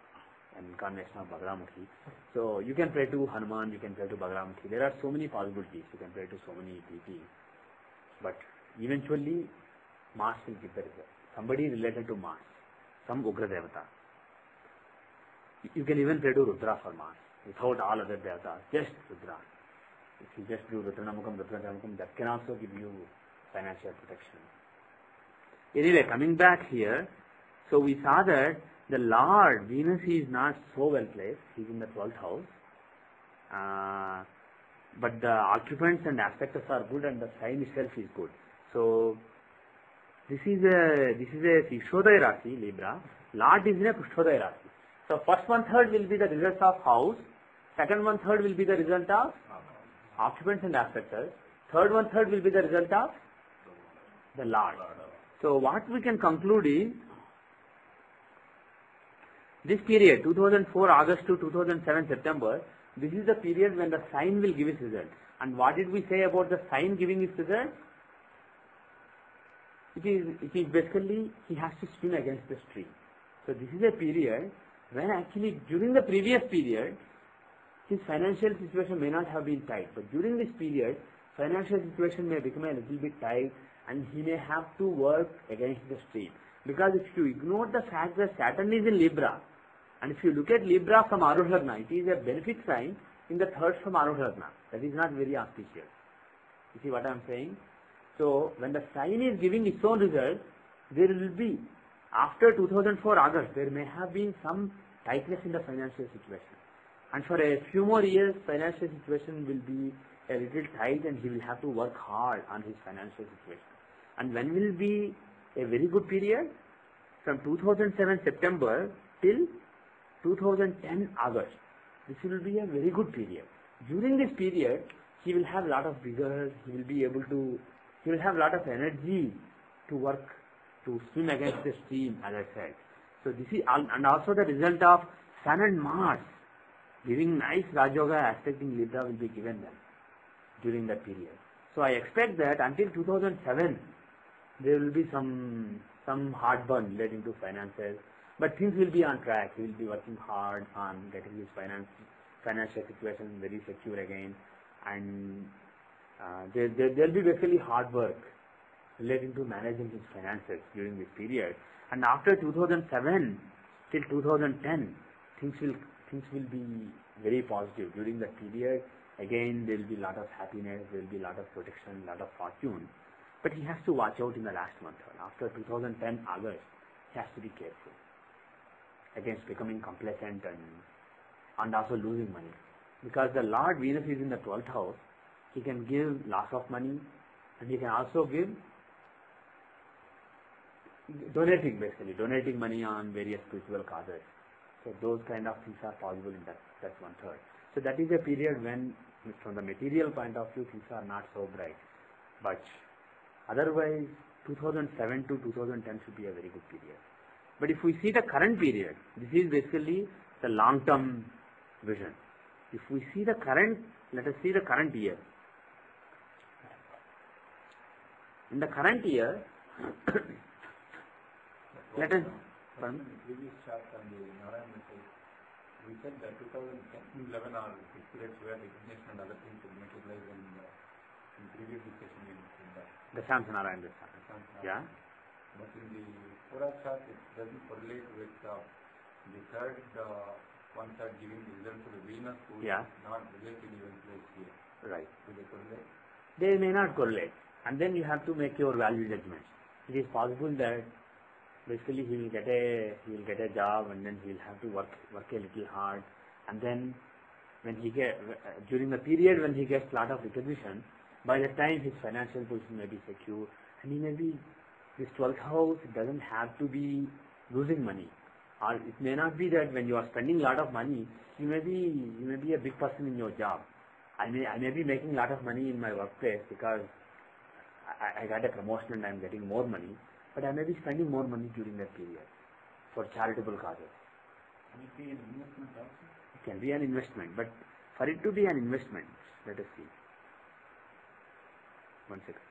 an incarnation of Bagalamukhi. So you can pray to Hanuman, you can pray to Bagalamukhi. There are so many possibilities. You can pray to so many deities. But eventually, Mars will give the result. Somebody related to Mars, some Ugra Devata. You can even pray to Rudra for Mars, without all other devatas, just Rudra. If you just do Rudranamukam, that can also give you financial protection. Anyway, coming back here, so we saw that the Lord, Venus, is not so well placed. He is in the 12th house. But the occupants and aspects are good and the sign itself is good. So, this is a Vishodaya Rasi, Libra. Lord is in a Pushodaya Rasi. So, first 1/3 will be the result of house. Second 1/3 will be the result of occupants and aspects. Third 1/3 will be the result of the Lord. So, what we can conclude is, this period, 2004 August to 2007 September, this is the period when the sign will give its result. And what did we say about the sign giving its result? It is basically, he has to swim against the stream. So this is a period when actually during the previous period, his financial situation may not have been tight. But during this period, financial situation may become a little bit tight and he may have to work against the stream. Because if you ignore the fact that Saturn is in Libra, and if you look at Libra from Arudha Lagna, it is a benefic sign in the 3rd from Arudha Lagna. That is not very auspicious. You see what I am saying? So, when the sign is giving its own result, there will be, after 2004 August, there may have been some tightness in the financial situation. And for a few more years, financial situation will be a little tight and he will have to work hard on his financial situation. And when will be a very good period? From 2007 September till 2010 August. This will be a very good period. During this period, he will have a lot of vigor, he will have a lot of energy to work, to swim against the stream, as I said. So this is, and also the result of Sun and Mars giving nice Raj Yoga aspect in Libra will be given them during that period. So I expect that until 2007, there will be some heartburn relating to finances, but things will be on track. He will be working hard on getting his financial situation very secure again, and there'll be basically hard work relating to managing his finances during this period. And after 2007 till 2010, things will be very positive. During that period, again there will be a lot of happiness, there will be a lot of protection, a lot of fortune. But he has to watch out in the last month. After 2010 August, he has to be careful against becoming complacent and also losing money. Because the Lord Venus is in the 12th house, he can give loss of money, and he can also give donating money on various spiritual causes. So those kind of things are possible in that 1/3. So that is a period when, from the material point of view, things are not so bright. But otherwise, 2007 to 2010 should be a very good period. But if we see the current period, this is basically the long-term vision. If we see the current, let us see the current year. In the current year, let us. In the previous chart on the Narasimha Rao, we said that 2011 are periods where recognition and other things would materialize in previous discussion we said that. The Samson Narayan. Yeah. But in the Pura chart, it doesn't correlate with the third one chart giving the result of the Venus, who is not related even place here. Right. Do they correlate? They may not correlate. And then you have to make your value judgments. It is possible that basically he will get a job, and then he will have to work a little hard, and then when during the period when he gets lot of recognition, by the time his financial position may be secure, and he may be, this 12th house doesn't have to be losing money, or it may not be that when you are spending a lot of money, you may be a big person in your job. I may be making a lot of money in my workplace because I got a promotion and I am getting more money, but I may be spending more money during that period for charitable causes. Can it be an investment also? It can be an investment, but for it to be an investment, let us see. 1 second.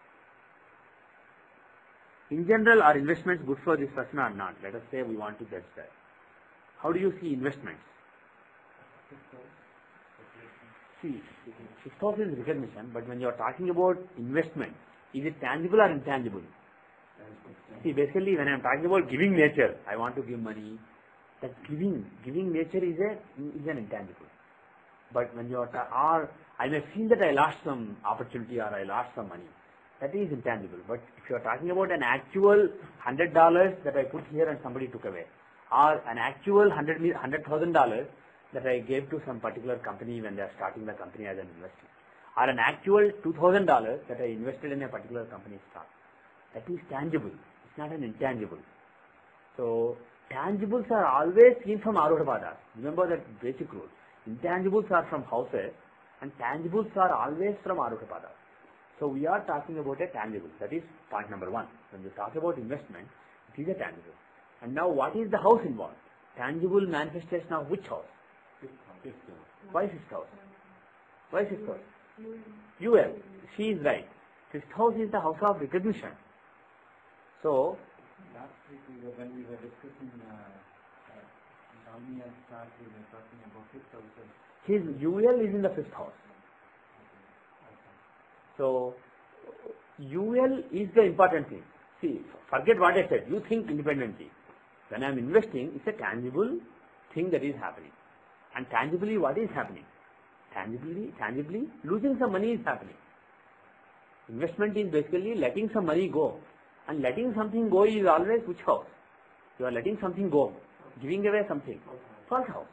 In general, are investments good for this person or not? Let us say we want to judge that. How do you see investments? See, 6th house is recognition, but when you are talking about investment, is it tangible or intangible? See, basically when I am talking about giving nature, I want to give money. That giving nature is an intangible. But when you are, I may feel that I lost some opportunity or I lost some money. That is intangible. But if you are talking about an actual $100 that I put here and somebody took away, or an actual $100,000 that I gave to some particular company when they are starting the company as an investment, or an actual $2,000 that I invested in a particular company's stock, that is tangible. It's not an intangible. So tangibles are always seen from Arudha Padas. Remember that basic rule. Intangibles are from houses and tangibles are always from Arudha Padas. So we are talking about a tangible. That is point number 1. When we talk about investment, it is a tangible. And now what is the house involved? Tangible manifestation of which house? 5th house. Why 5th house? Why 5th house? UL. She is right. 5th house is the house of recognition. So, last week when we were discussing Dalmia's chart, we were talking about 5th house. His UL is in the 5th house. So, UL is the important thing. See, forget what I said. You think independently. When I am investing, it's a tangible thing that is happening. And tangibly, what is happening? Tangibly, losing some money is happening. Investment is basically letting some money go. And letting something go is always which house? You are letting something go, giving away something. 12th house.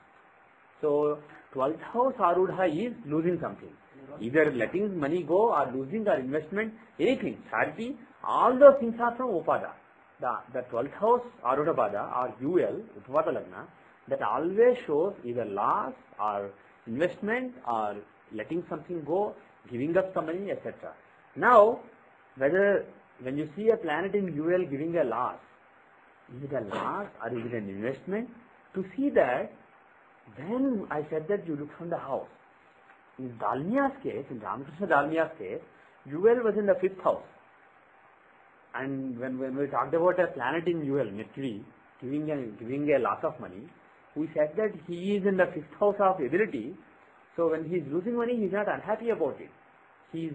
So, 12th house Arudha is losing something. Either letting money go or losing or investment, anything, charity, all those things are from Upada. The 12th house Arudha Pada or UL, Upada Lagna, that always shows either loss or investment or letting something go, giving up some money, etc. Now, when you see a planet in UL giving a loss, is it a loss or is it an investment? To see that, then I said that you look from the house. In Dalmia's case, in Ramakrishna Dalmia's case, UL was in the 5th house. And when we talked about a planet in UL, Mercury, giving a loss of money, we said that he is in the 5th house of ability. So when he is losing money, he is not unhappy about it. He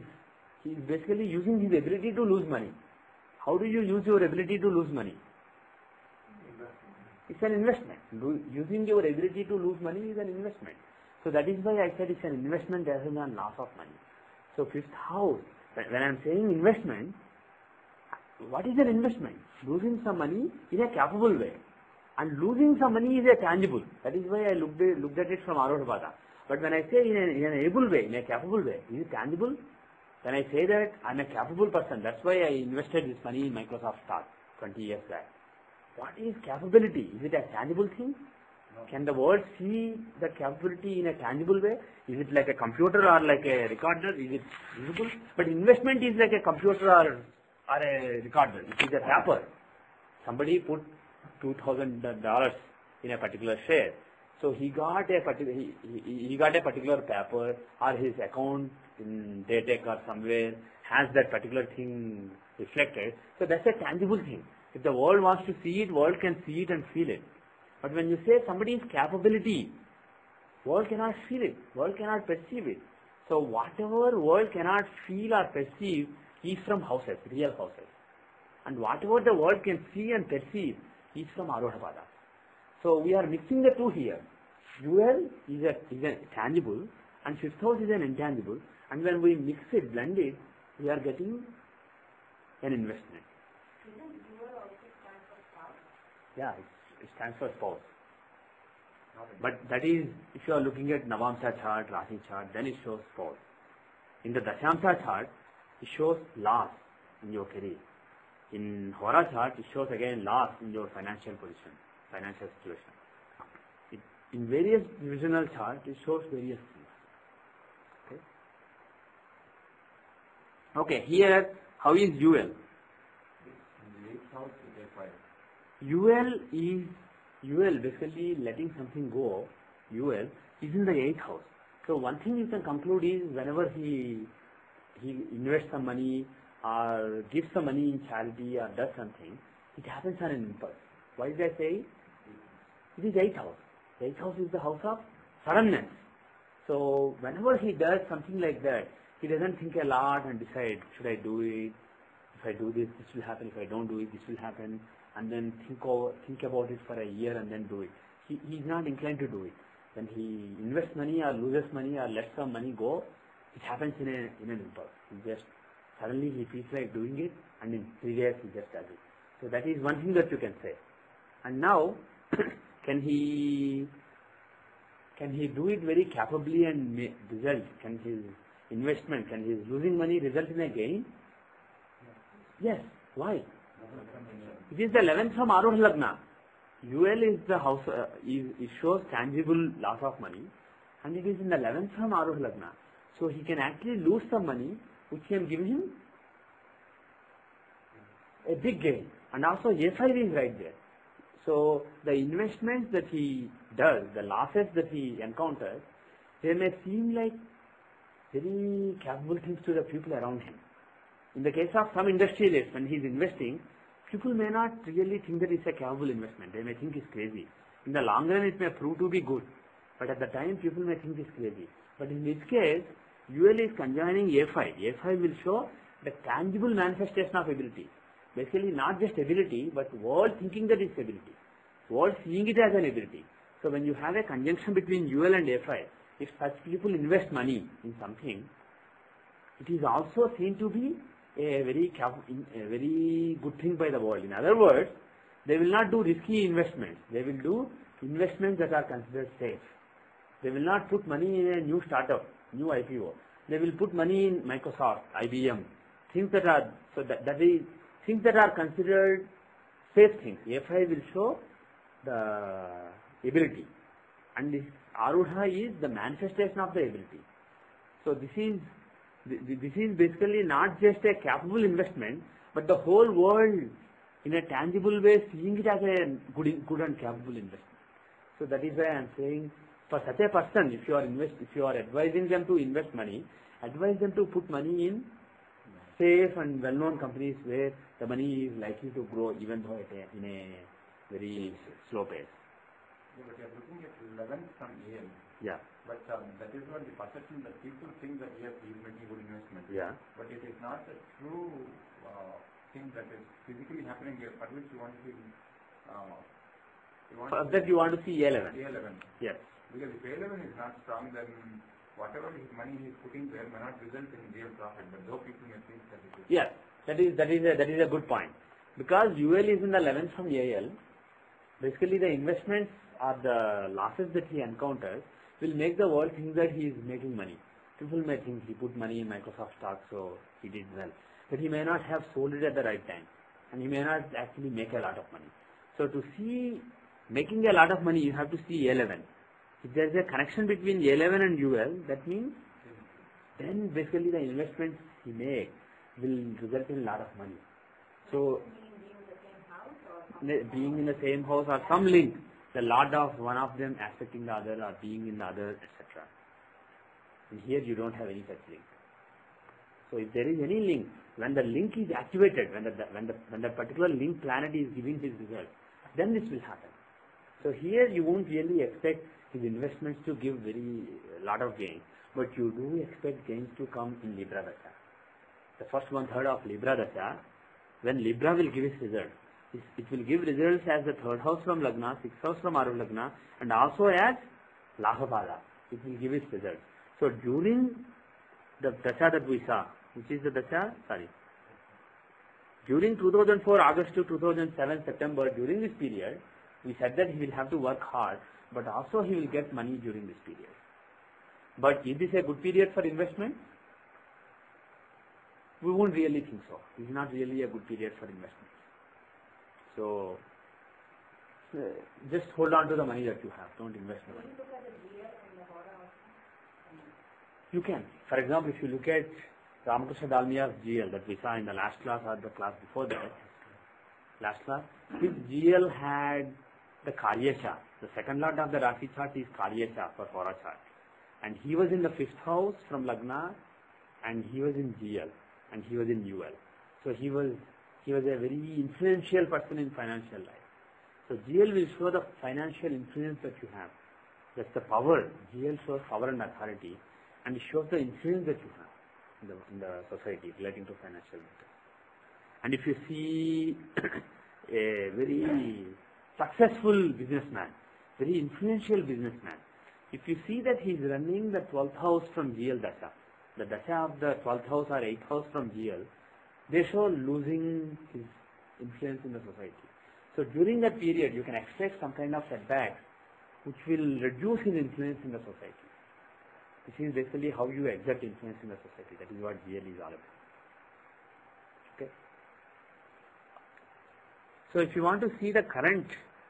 is basically using his ability to lose money. How do you use your ability to lose money? It's an investment. Using your ability to lose money is an investment. So that is why I said it's an investment rather than loss of money. So fifth house, when I am saying investment, what is an investment? Losing some money in a capable way. And losing some money is a tangible. That is why I looked at it from Arodhapada. But when I say in an able way, in a capable way, is it tangible? When I say that I am a capable person, that's why I invested this money in Microsoft stock 20 years back. What is capability? Is it a tangible thing? No. Can the world see that capability in a tangible way? Is it like a computer or like a recorder? Is it visible? But investment is like a computer or a recorder. It is a paper. Somebody put $2,000 in a particular share. So he got a particular paper, or his account in Daytech or somewhere has that particular thing reflected. So that's a tangible thing. If the world wants to see it, world can see it and feel it. But when you say somebody's capability, world cannot feel it, world cannot perceive it. So whatever world cannot feel or perceive is from houses, real houses. And whatever the world can see and perceive is from Arodhapada. So we are mixing the two here. Jewel is a tangible and fifth house is an intangible. And when we mix it, blend it, we are getting an investment. Isn't jewel also stands for spouse? Yeah, it stands for spouse. But that is, if you are looking at Navamsa chart, Rashi chart, then it shows spouse. In the Dashamsa chart, it shows loss in your career. In Hora chart, it shows again loss in your financial position, financial situation. In various divisional charts, it shows various things. Okay, here, how is UL? In the 8th house is a 5. UL basically letting something go. UL is in the 8th house. So one thing you can conclude is whenever he invests some money or gives some money in charity or does something, it happens on an impulse. Why did I say? It is 8th house. The 8th house is the house of suddenness. So whenever he does something like that, he doesn't think a lot and decide, should I do it? If I do this, this will happen. If I don't do it, this will happen. And then think about it for a year and then do it. He is not inclined to do it. When he invests money or loses money or lets some money go, it happens in an impulse. Suddenly he feels like doing it, and in 3 days he just does it. So that is one thing that you can say. And now, can he do it very capably and result? Can his investment, can his losing money result in a gain? Yes. Why? It is the 11th from Arodha Lagna. UL is the house, it shows tangible loss of money, and it is in the 11th from Arodha Lagna. So he can actually lose some money, which can give him a big gain. And also A5 is right there. So the investments that he does, the losses that he encounters, they may seem like very capable things to the people around him. In the case of some industrialists, when he is investing, people may not really think that it's a capable investment. They may think it's crazy. In the long run, it may prove to be good. But at the time, people may think it's crazy. But in this case, UL is conjoining A5. A5 will show the tangible manifestation of ability. Basically, not just ability, but world thinking that it's ability. World seeing it as an ability. So when you have a conjunction between UL and A5, if such people invest money in something, it is also seen to be a very good thing by the world. In other words, they will not do risky investments. They will do investments that are considered safe. They will not put money in a new startup, new IPO. They will put money in Microsoft, IBM, things that are things that are considered safe things. A5 will show the ability, and this Arudha is the manifestation of the ability. So this is basically not just a capable investment, but the whole world in a tangible way seeing it as a good and capable investment. So that is why I am saying, for such a person, if you are advising them to invest money, advise them to put money in safe and well-known companies where the money is likely to grow, even though in a very slow pace. Yeah, but you are looking at 11th from AM. Yeah. But that is what the perception that people think that yes, he is making good investment. Yeah. But it is not a true thing that is physically happening here, for which you want to see. For that you want to see A11. A11. Yes. Because if A11 is not strong, then whatever his money he is putting there may not result in real profit. But though people may think that it is. Yes. That is a good point. Because UL is in the 11th from AL, basically the investments or the losses that he encounters will make the world think that he is making money. People may think he put money in Microsoft stock, so he did well. But he may not have sold it at the right time. And he may not actually make a lot of money. So to see making a lot of money, you have to see A11. If there is a connection between A11 and UL, that means then basically the investments he makes will result in a lot of money. So being in the same house or some link, the lot of one of them affecting the other or being in the other, etc. And here you don't have any such link. So if there is any link, when the link is activated, when the particular link planet is giving his result, then this will happen. So here you won't really expect his investments to give very lot of gains, but you do expect gains to come in Libra Dasha. The first 1/3 of Libra Dasha, when Libra will give its result, it will give results as the 3rd house from Lagna, 6th house from Aruh Lagna, and also as Lahapada. It will give its result. So during the Dasha that we saw, which is the Dasha, during 2004 August to 2007 September, during this period, we said that he will have to work hard, but also he will get money during this period. But is this a good period for investment? We won't really think so. This is not really a good period for investment. So, just hold on to the money that you have. Don't invest the money. You can. For example, if you look at Ramakrishna Dalmia's GL that we saw in the last class or the class before that, his GL had the Karya chart. The second lot of the Rashi chart is Karya chart for Hora chart. And he was in the 5th house from Lagna, and he was in GL, and he was in UL. So he was a very influential person in financial life. So GL will show the financial influence that you have. That's the power. GL shows power and authority, and it shows the influence that you have in the society relating to financial matters. And if you see a very successful businessman, very influential businessman, if you see that he is running the 12th house from GL Dasha, the Dasha of the 12th house or 8th house from GL, they show losing his influence in the society. So during that period, you can expect some kind of setbacks which will reduce his influence in the society. This is basically how you exert influence in the society. That is what GL is all about. Okay. So if you want to see the current,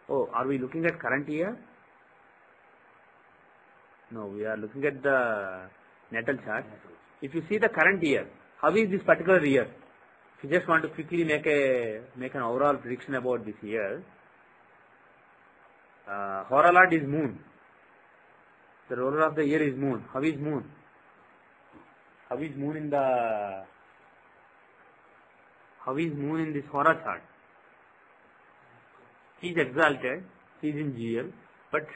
are we looking at current year? No, we are looking at the natal chart. If you see the current year, how is this particular year? If you just want to quickly make an overall prediction about this year, Hora Lord is Moon. The ruler of the year is Moon. How is Moon? How is Moon in this Hora chart? He is exalted. He is in GL, but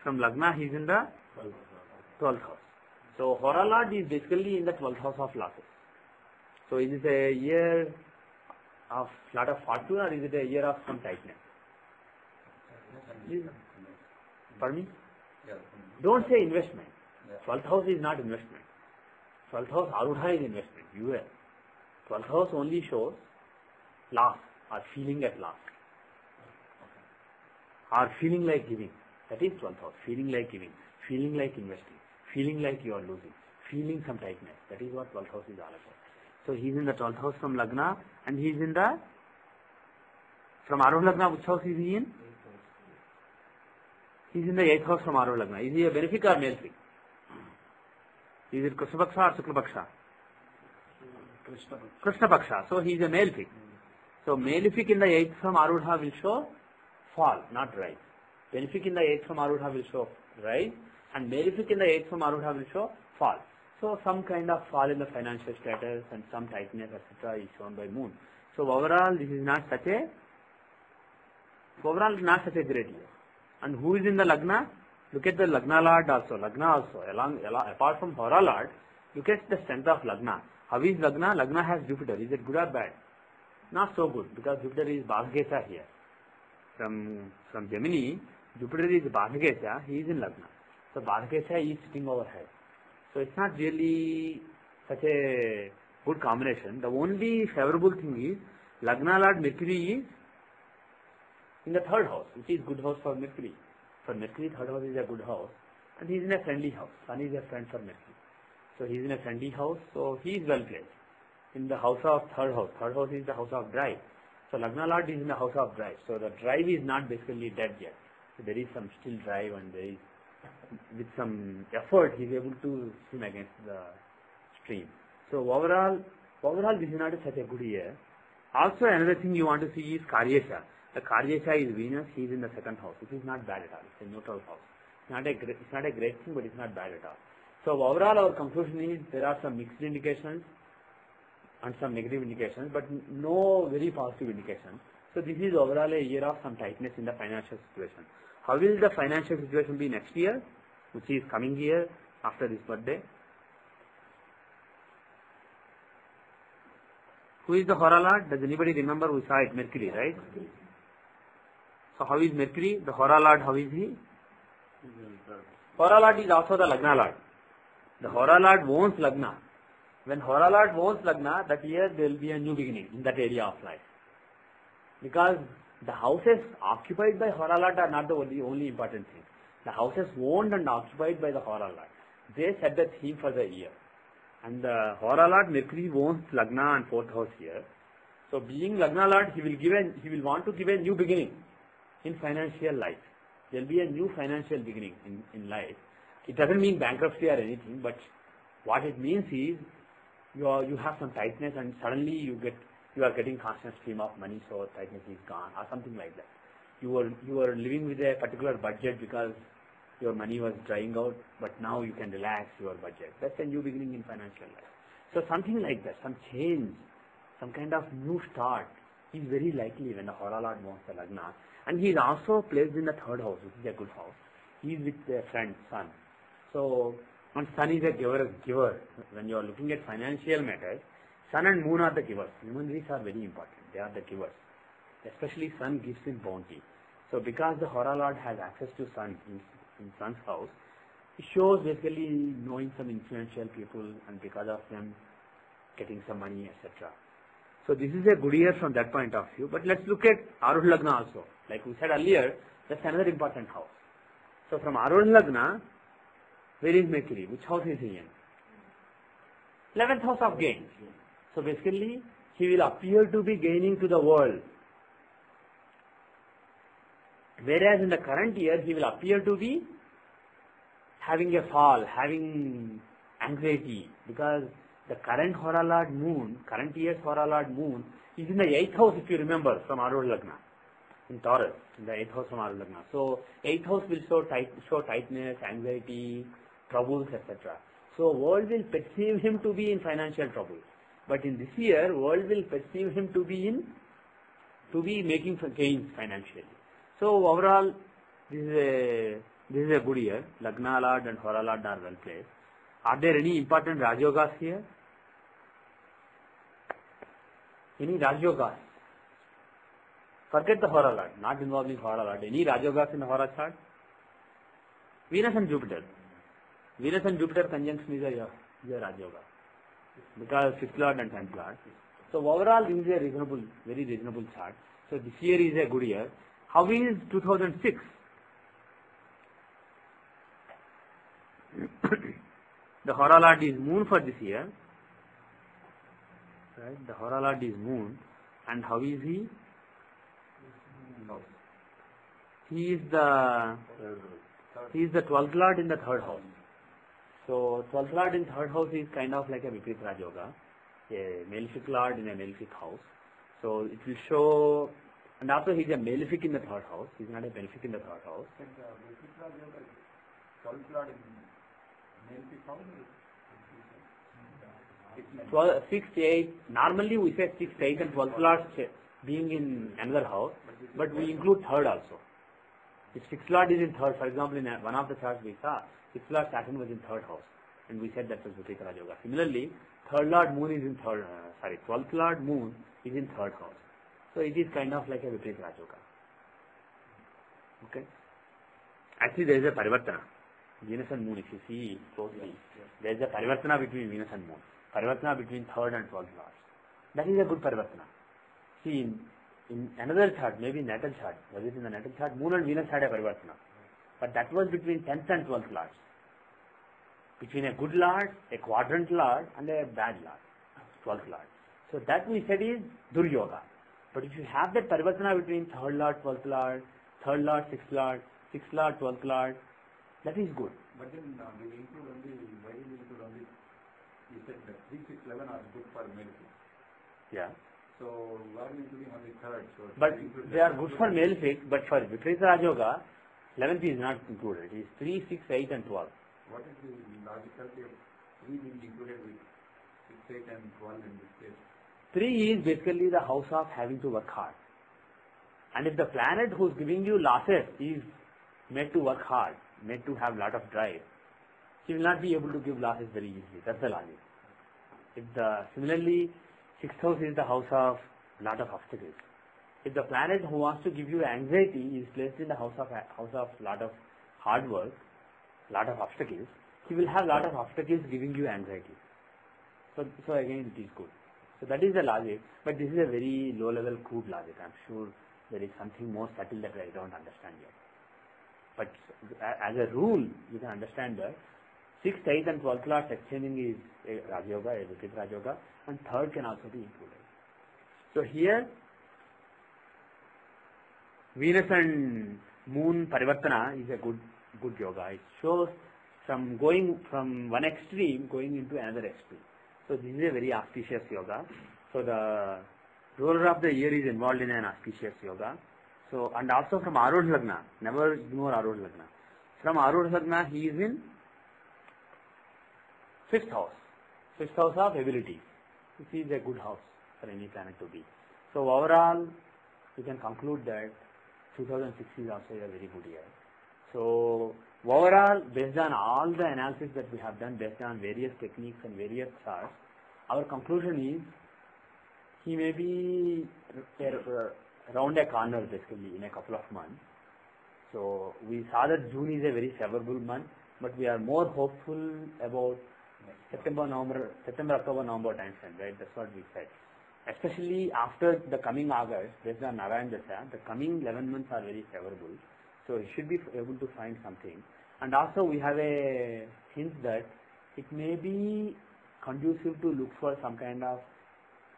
from Lagna he is in the 12th house. So Hora Lord is basically in the 12th house of losses. So is it a year of lot of fortune or is it a year of some tightness? Pardon me? Don't say investment. 12th house is not investment. 12th house Arudha is investment. UL. 12th house only shows loss or feeling at loss. Or feeling like giving. That is 12th house. Feeling like giving. Feeling like investing. Feeling like you are losing. Feeling some tightness. That is what 12th house is all about. So he is in the 12th house from Lagna, and he is in the, from Aruh Lagna, which house is he in? He is in the 8th house from Aruh Lagna. Is he a benefic or malefic? Is it Krishna Paksha or Shukla Paksha? Krishna Paksha. So he is a malefic. So malefic in the 8th from Arudha will show fall, not rise. Benefic in the 8th from Arudha will show rise, and malefic in the 8th from Arudha will show fall. So some kind of fall in the financial status and some tightness, etc. is shown by Moon. So overall, this is not such a great year. And who is in the Lagna? Look at the Lagna Lord also. Lagna also. Apart from Hora Lord, look at the strength of Lagna. How is Lagna? Lagna has Jupiter. Is it good or bad? Not so good, because Jupiter is Bhaggesha here. From Gemini, Jupiter is Bhaggesha, he is in Lagna. So Bhaggesha is sitting overhead. So it's not really such a good combination. The only favorable thing is Lagna Lord Mercury is in the third house, which is good house for Mercury. For Mercury, third house is a good house, and he is in a friendly house. Sun is a friend for Mercury. So he is in a friendly house, so he is well placed. In the house of third house. Third house is the house of drive. So Lagna Lord is in the house of drive. So the drive is not basically dead yet. So there is some still drive, and there is, with some effort, he is able to swim against the stream. So overall this is not such a good year. Also another thing you want to see is Karyesha. The Karyesha is Venus, he is in the second house, which is not bad at all. It's a neutral house. It's not a great thing, but it's not bad at all. So overall our conclusion is there are some mixed indications and some negative indications, but no very positive indications. So this is overall a year of some tightness in the financial situation. How will the financial situation be next year, which is coming year after this birthday? Who is the Hora Lord? Does anybody remember? We saw it, Mercury, right? So how is Mercury? The Hora Lord, how is he? Hora Lord is also the Lagna Lord. The Hora Lord owns Lagna. When Hora Lord owns Lagna, that year there will be a new beginning in that area of life. Because the houses occupied by Hora Lord are not the only important thing. The houses owned and occupied by the Hora Lord, they set the theme for the year. And the Hora Lord Mercury owns Lagna and fourth house here. So being Lagna Lord, he will want to give a new beginning in financial life. There will be a new financial beginning in life. It doesn't mean bankruptcy or anything, but what it means is you have some tightness, and suddenly you are getting constant stream of money, so tightness is gone or something like that. You were living with a particular budget because your money was drying out, but now you can relax your budget. That's a new beginning in financial life. So something like that, some change, some kind of new start is very likely when the Hora Lord owns the Lagna. And he is also placed in the third house, which is a good house. He is with a friend, Sun. So, and Sun is a giver. When you are looking at financial matters, Sun and Moon are the givers. Luminaries are very important. They are the givers. Especially Sun gives in bounty. So because the Hora Lord has access to Sun in Sun's house, it shows basically knowing some influential people, and because of them getting some money, etc. So this is a good year from that point of view. But let's look at Arudha Lagna also. Like we said earlier, that's another important house. So from Arudha Lagna, where is Mercury? Which house is he in? 11th house of gain. So basically, he will appear to be gaining to the world. Whereas in the current year, he will appear to be having a fall, having anxiety, because the current Hora Lord Moon, current year's Hora Lord Moon, is in the 8th house, if you remember, from Arudha Lagna, in Taurus, in the 8th house from Arudha Lagna. So 8th house will show tightness, anxiety, troubles, etc. So world will perceive him to be in financial trouble. But in this year, world will perceive him to be making gains financially. So overall, this is a good year. Lagna Lord and Hora Lord are well placed. Are there any important Rajyogas here? Any Rajyogas? Forget the Hora Lord, not involving Hora Lord. Any Rajyogas in the Hora chart? Venus and Jupiter. Venus and Jupiter conjunction is a Rajyoga, because 5th Lord and 10th Lord. So overall, this is a very reasonable chart. So this year is a good year. How is 2006? The Hora Lord is Moon for this year. Right? The Hora Lord is Moon. And how is he? He is the 12th Lord in the third house. So 12th Lord in third house is kind of like a Viprit Raj Yoga, a malefic Lord in a malefic house. So it will show, and also he is a malefic in the third house. He is not a malefic in the third house. And Viprit Raj Yoga is 12th Lord in malefic house? 6th, 8th, normally we say 6th, 8th and 12th Lord being in another house, but we include third also. If sixth lord is in third, for example, in one of the charts we saw, sixth lord Saturn was in third house, and we said that was Viparita Raj Yoga. Similarly, third lord moon is in 12th lord moon is in third house. So it is kind of like a Viparita Raj Yoga. Okay? Actually, there is a Parivartana. Venus and moon, if you see closely, there is a Parivartana between Venus and moon. Parivartana between third and 12th lords. That is a good Parivartana. See, in another chart, maybe natal chart, was it in the natal chart? Moon and Venus had a Parivartana. But that was between 10th and 12th lords. Between a good lord, a quadrant lord, and a bad lord, 12th lord. So that we said is Duryoga. But if you have that Parivartana between 3rd lord, 12th lord, 3rd lord, 6th lord, 6th lord, 12th lord, that is good. But then we include only, why do we include only, you said that 3, 6, 11 are good for male. Yeah. So why are we including only third? So but they are good for male fix, but for Viparita Raj Yoga, 11th is not included. It is 3, 6, 8 and 12. What is the logicality of 3 being included with 6, 8 and 12 in this case? 3 is basically the house of having to work hard. And if the planet who is giving you losses is made to work hard, made to have lot of drive, she will not be able to give losses very easily. That's the logic. If similarly, 6th house is the house of lot of obstacles. If the planet who wants to give you anxiety is placed in the house of lot of hard work, lot of obstacles, he will have lot of obstacles giving you anxiety. So again it is good. So that is the logic, but this is a very low level crude logic. I am sure there is something more subtle that I don't understand yet. But as a rule, you can understand that 6th, 8th and 12th lords exchanging is a Raj Yoga, a Viparita Raj Yoga, and third can also be included. So here, Venus and Moon Parivartana is a good yoga. It shows from going from one extreme going into another extreme. So this is a very auspicious yoga. So the ruler of the year is involved in an auspicious yoga. So and also from Arudh Lagna, never ignore Arudh Lagna. From Arudh Lagna he is in 5th house. 5th house of ability. This is a good house for any planet to be. So overall, you can conclude that 2006 is also a very good year. So overall, based on all the analysis that we have done, based on various techniques and various charts, our conclusion is he may be around a corner basically in a couple of months. So we saw that June is a very favorable month, but we are more hopeful about September, October, November time frame, right? That's what we said. Especially after the coming August, based on Narayan Dasha, the coming 11 months are very favorable. So he should be able to find something. And also we have a hint that it may be conducive to look for some kind of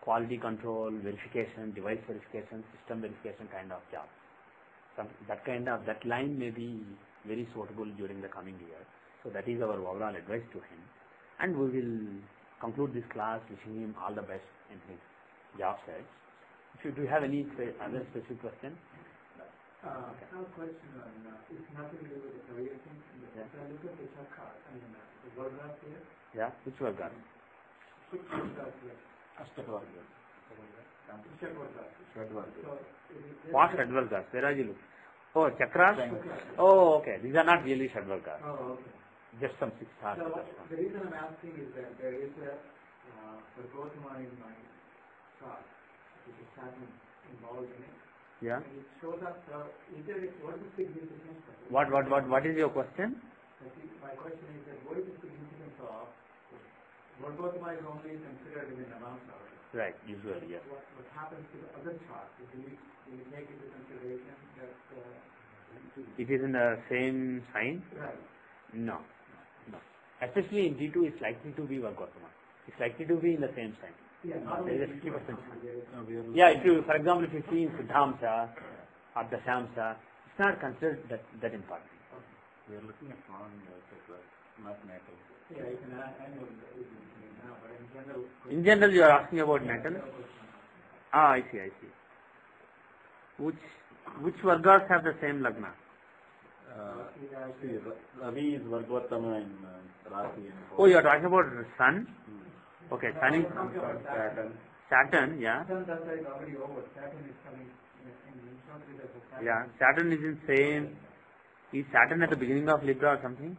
quality control, verification, device verification, system verification kind of job. That line may be very suitable during the coming year. So that is our overall advice to him. And we will conclude this class wishing him all the best in his job search. Do you have any other specific question? I have a question on, it's nothing to do with the career thing. If I look at the chart card, the Vargas here. Yeah, which Vargas? Which Vargas here? Ashtavarga. What Shadvargas? Where are you looking? Oh, Chakras? Oh, okay. These are not really Shadvargas. Oh, okay. Just some 6 stars. So the reason I'm asking is that there is a Vargotama in my chart, which is Saturn involved in it. Yeah. And it shows up, what is the significance of it? What is your question? My question is that what is the significance of Vargotama is only considered in an amount of it? Right, usually, yes. What happens to the other charts? Do you take into consideration that... It is in the same sign? Right. No. Especially in G2, it's likely to be Vargotama. It's likely to be in the same sign. Yeah, there is a 50% chance. Yeah, if you, for example, if you see in Siddhamsa or Dashamsa, it's not considered that important. We are looking at not natal. Yeah, you can annual now, but in general... In general, you are asking about natal? Ah, I see. Which Vargas have the same Lagna? Ravi is Vargotama in Rasi. Oh, you are talking about Sun? Okay, Sun is Saturn, yeah. Saturn is already over. Saturn is coming in shortly. Yeah, Saturn is in same Is Saturn at the beginning of Libra or something?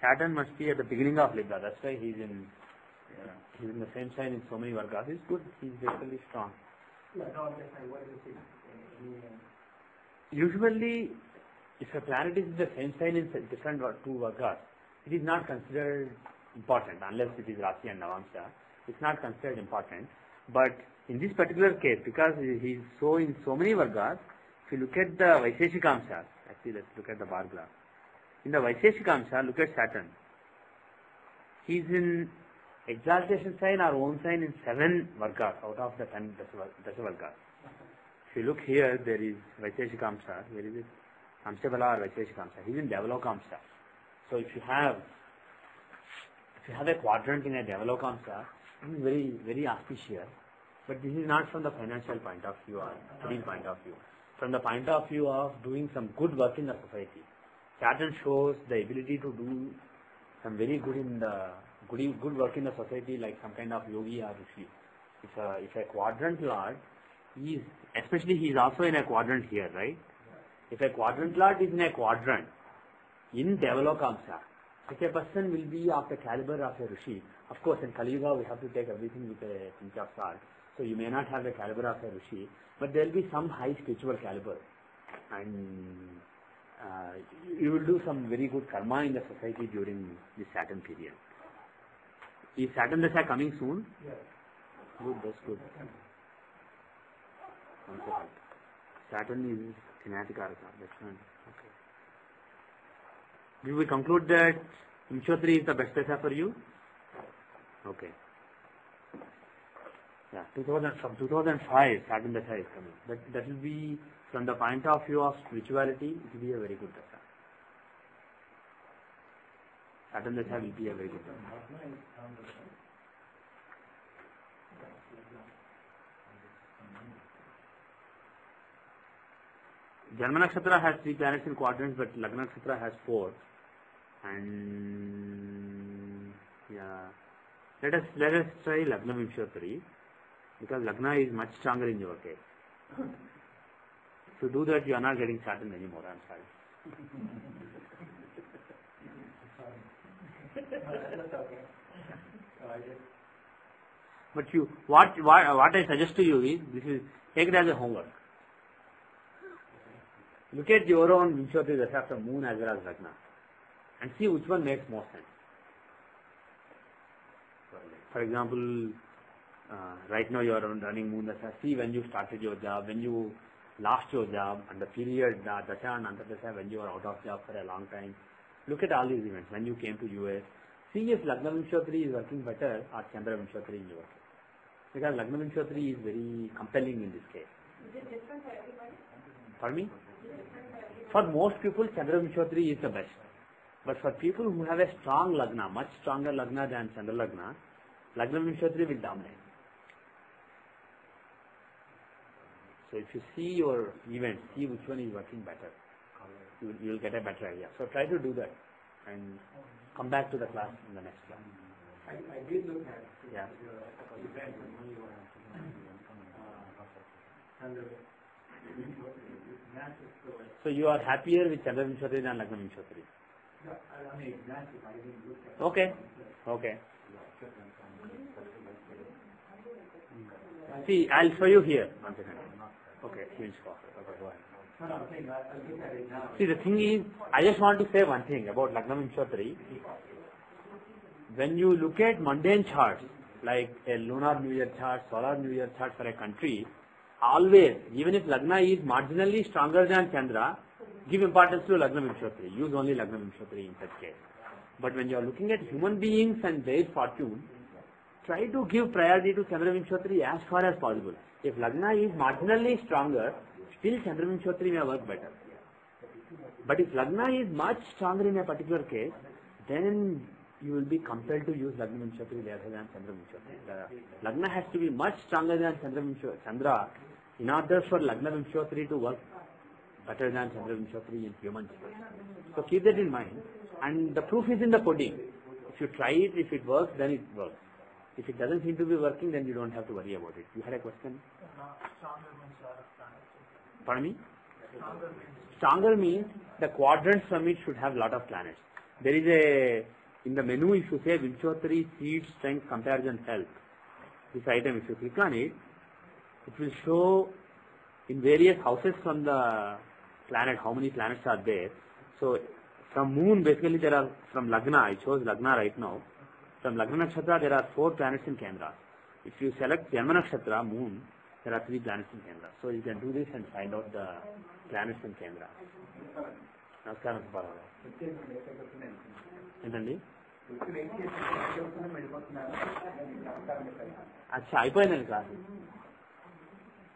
Saturn must be at the beginning of Libra. That's why he's in the same sign in so many Vargas. He's good. He's basically strong. Yeah, no, just like what is it? Usually, if a planet is in the same sign in different two Vargas, it is not considered important unless it is Rasi and Navamsha. It's not considered important. But in this particular case, because he is so in so many Vargas, if you look at the Vaisheshikamsha, actually let's look at the bar graph. In the Vaisheshikamsha, look at Saturn. He is in exaltation sign or own sign in 7 Vargas out of the 10 Dasha Vargas. If you look here, there is Vaisheshikamsha. Where is it? Amshabala or Vaisheshikamsha. He is in Devalokamsha. So if you have a quadrant in a Devalokamsha, it is very, very auspicious. But this is not from the financial point of view or studying point of view. From the point of view of doing some good work in the society. Saturn shows the ability to do some very good work in the society, like some kind of yogi or rishi. If a quadrant lord especially he is also in a quadrant here, right? If a quadrant lord is in a quadrant in Devalokamsha, such a person will be of the caliber of a rishi. Of course, in Kali Yuga we have to take everything with a pinch of salt. So you may not have the caliber of a rishi, but there will be some high spiritual caliber, and you will do some very good karma in the society during this Saturn period. Is Saturn Dasha coming soon? Yes. Good, that's good. Saturn is Kinatikaraka, that's fine. Okay. Did we conclude that Vimshottari is the best Dasha for you? Okay. Yeah, from 2005 Saturn Dasha is coming. That will be, from the point of view of spirituality, it will be a very good Dasha. Saturn Dasha will be a very good Dasha. Janma Nakshatra has 3 planets in quadrants, but Lagna Nakshatra has 4. And yeah, let us try Lagna Vimshottari, because Lagna is much stronger in your case. To do that, you are not getting Saturn anymore. I'm sorry. But what I suggest to you is take it as a homework. Look at your own Vimshottari Dasha from Moon as well as Lagna, and see which one makes more sense. For example, right now you are running Moon Dasha. See when you started your job, when you lost your job, and the period Dasha and Antardasha when you are out of job for a long time. Look at all these events. When you came to US, see if Lagna Vimshottari is working better or Chandra Vimshottari in your case. Because Lagna Vimshottari is very compelling in this case. Is it different for everybody? Pardon me? For most people, Chandra Vimshottari is the best. But for people who have a strong Lagna, much stronger Lagna than Chandra Lagna, Lagna Vimshottari will dominate. So if you see your event, see which one is working better. You will get a better idea. So try to do that and come back to the class in the next class. I did look at Yeah. the event when you were under massive story. So you are happier with Chandra Vimshottari than Lagna Vimshottari? No, I mean, exactly. I didn't look at Okay. Okay. See, I'll show you here. One second. Okay, huge cost. Okay, go ahead. No, I'm saying I'll look at it now. See, the thing is, I just want to say one thing about Lagna Vimshottari. When you look at mundane charts, like a lunar New Year chart, solar New Year chart for a country, always, even if Lagna is marginally stronger than Chandra, give importance to Lagna Vimshottari. Use only Lagna Vimshottari in such case. But when you are looking at human beings and their fortune, try to give priority to Chandra Vimshottari as far as possible. If Lagna is marginally stronger, still Chandra Vimshottari may work better. But if Lagna is much stronger in a particular case, then you will be compelled to use Lagna Vimshottari rather than Chandra Vimshottari. Lagna has to be much stronger than Chandra in order for Lagna Vimshottari to work better than Chandra Vimshottari in humans. So keep that in mind. And the proof is in the pudding. If you try it, if it works, then it works. If it doesn't seem to be working, then you don't have to worry about it. You had a question? Pardon me? Stronger means the quadrants from it should have lot of planets. There is a, in the menu, if you say Vinchotri seed strength comparison health, this item, if you click on it, it will show in various houses from the planet, how many planets are there. So from moon, basically there are, from Lagna, I chose Lagna right now. From Lagna Nakshatra, there are 4 planets in Kendra. If you select Janma Nakshatra, moon, there are 3 planets in Kendra. So you can do this and find out the planets in Kendra. Namaskaram Subharav. ఏంటండి అచ్చా అయిపోయిందండి class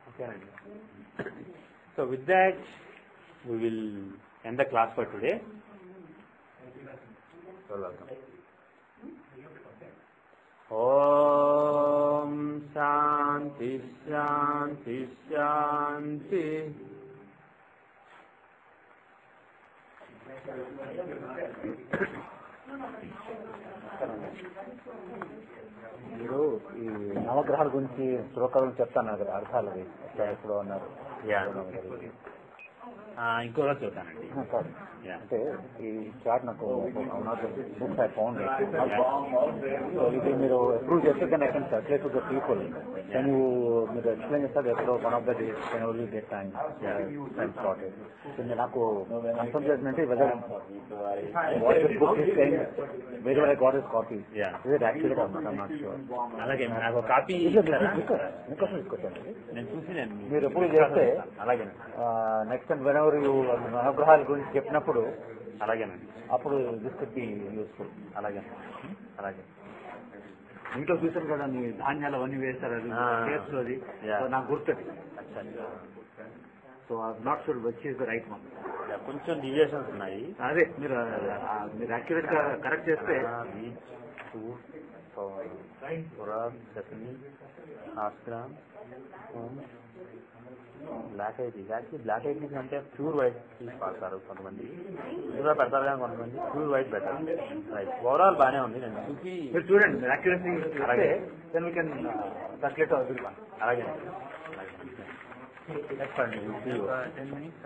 ఓకేనండి so with that we will end the class for today. You're welcome. Om Shanti Shanti Shanti. మీరు ఈ నవగ్రహాల గురించి శ్లోకాలు చెప్తాను కదా అర్థాలు ఎప్పుడు అన్నారు ఇంకోలా చెప్తానండి అంటే ఈ చార్ట్ నాకు బుక్స్ ఐ ఫౌండ్ ఇది మీరు అప్రూవ్ చేస్తే కానీ I can circulate to the people కానీ మీరు ఎక్స్ప్లెయిన్ చేస్తారు ఎప్పుడో one of the days can only get time slotted so నాకు కన్ఫర్మ్ చేసినట్టే whether book is saying where I got his copy is it actually I not sure అలాగే నాకు copy మీకోసం తీసుకొచ్చాను నేను చూసి నేను మీరు ఎప్పుడు చేస్తే అలాగే నెక్స్ట్ టైం వెన్ ఎవరు నవగ్రహాల గురించి చెప్పినప్పుడు అలాగేనండి అప్పుడు దిస్ కుడ్ బి యూస్ఫుల్ అలాగే అలాగే ఇంట్లో చూసాను కదా మీ ధాన్యాలు అవన్నీ వేస్తారు అది నాకు గుర్తుంది so I not sure which is the right one కొంచెం డివియేషన్స్ ఉన్నాయి అదే మీరు యాక్యురేట్ గా కరెక్ట్ చేస్తే black IT actually black IT అంటే ప్యూర్ వైట్ తీసి పాడతారు కొంతమంది ప్యూర్ పెడతారు కానీ కొంతమంది pure white better right overall బాగానే ఉంది నేను చూసి మీరు చూడండి మీరు యాక్యురసీ అలాగే then we can circulate everyone అలాగే నెక్స్ట్ అండి 10 minutes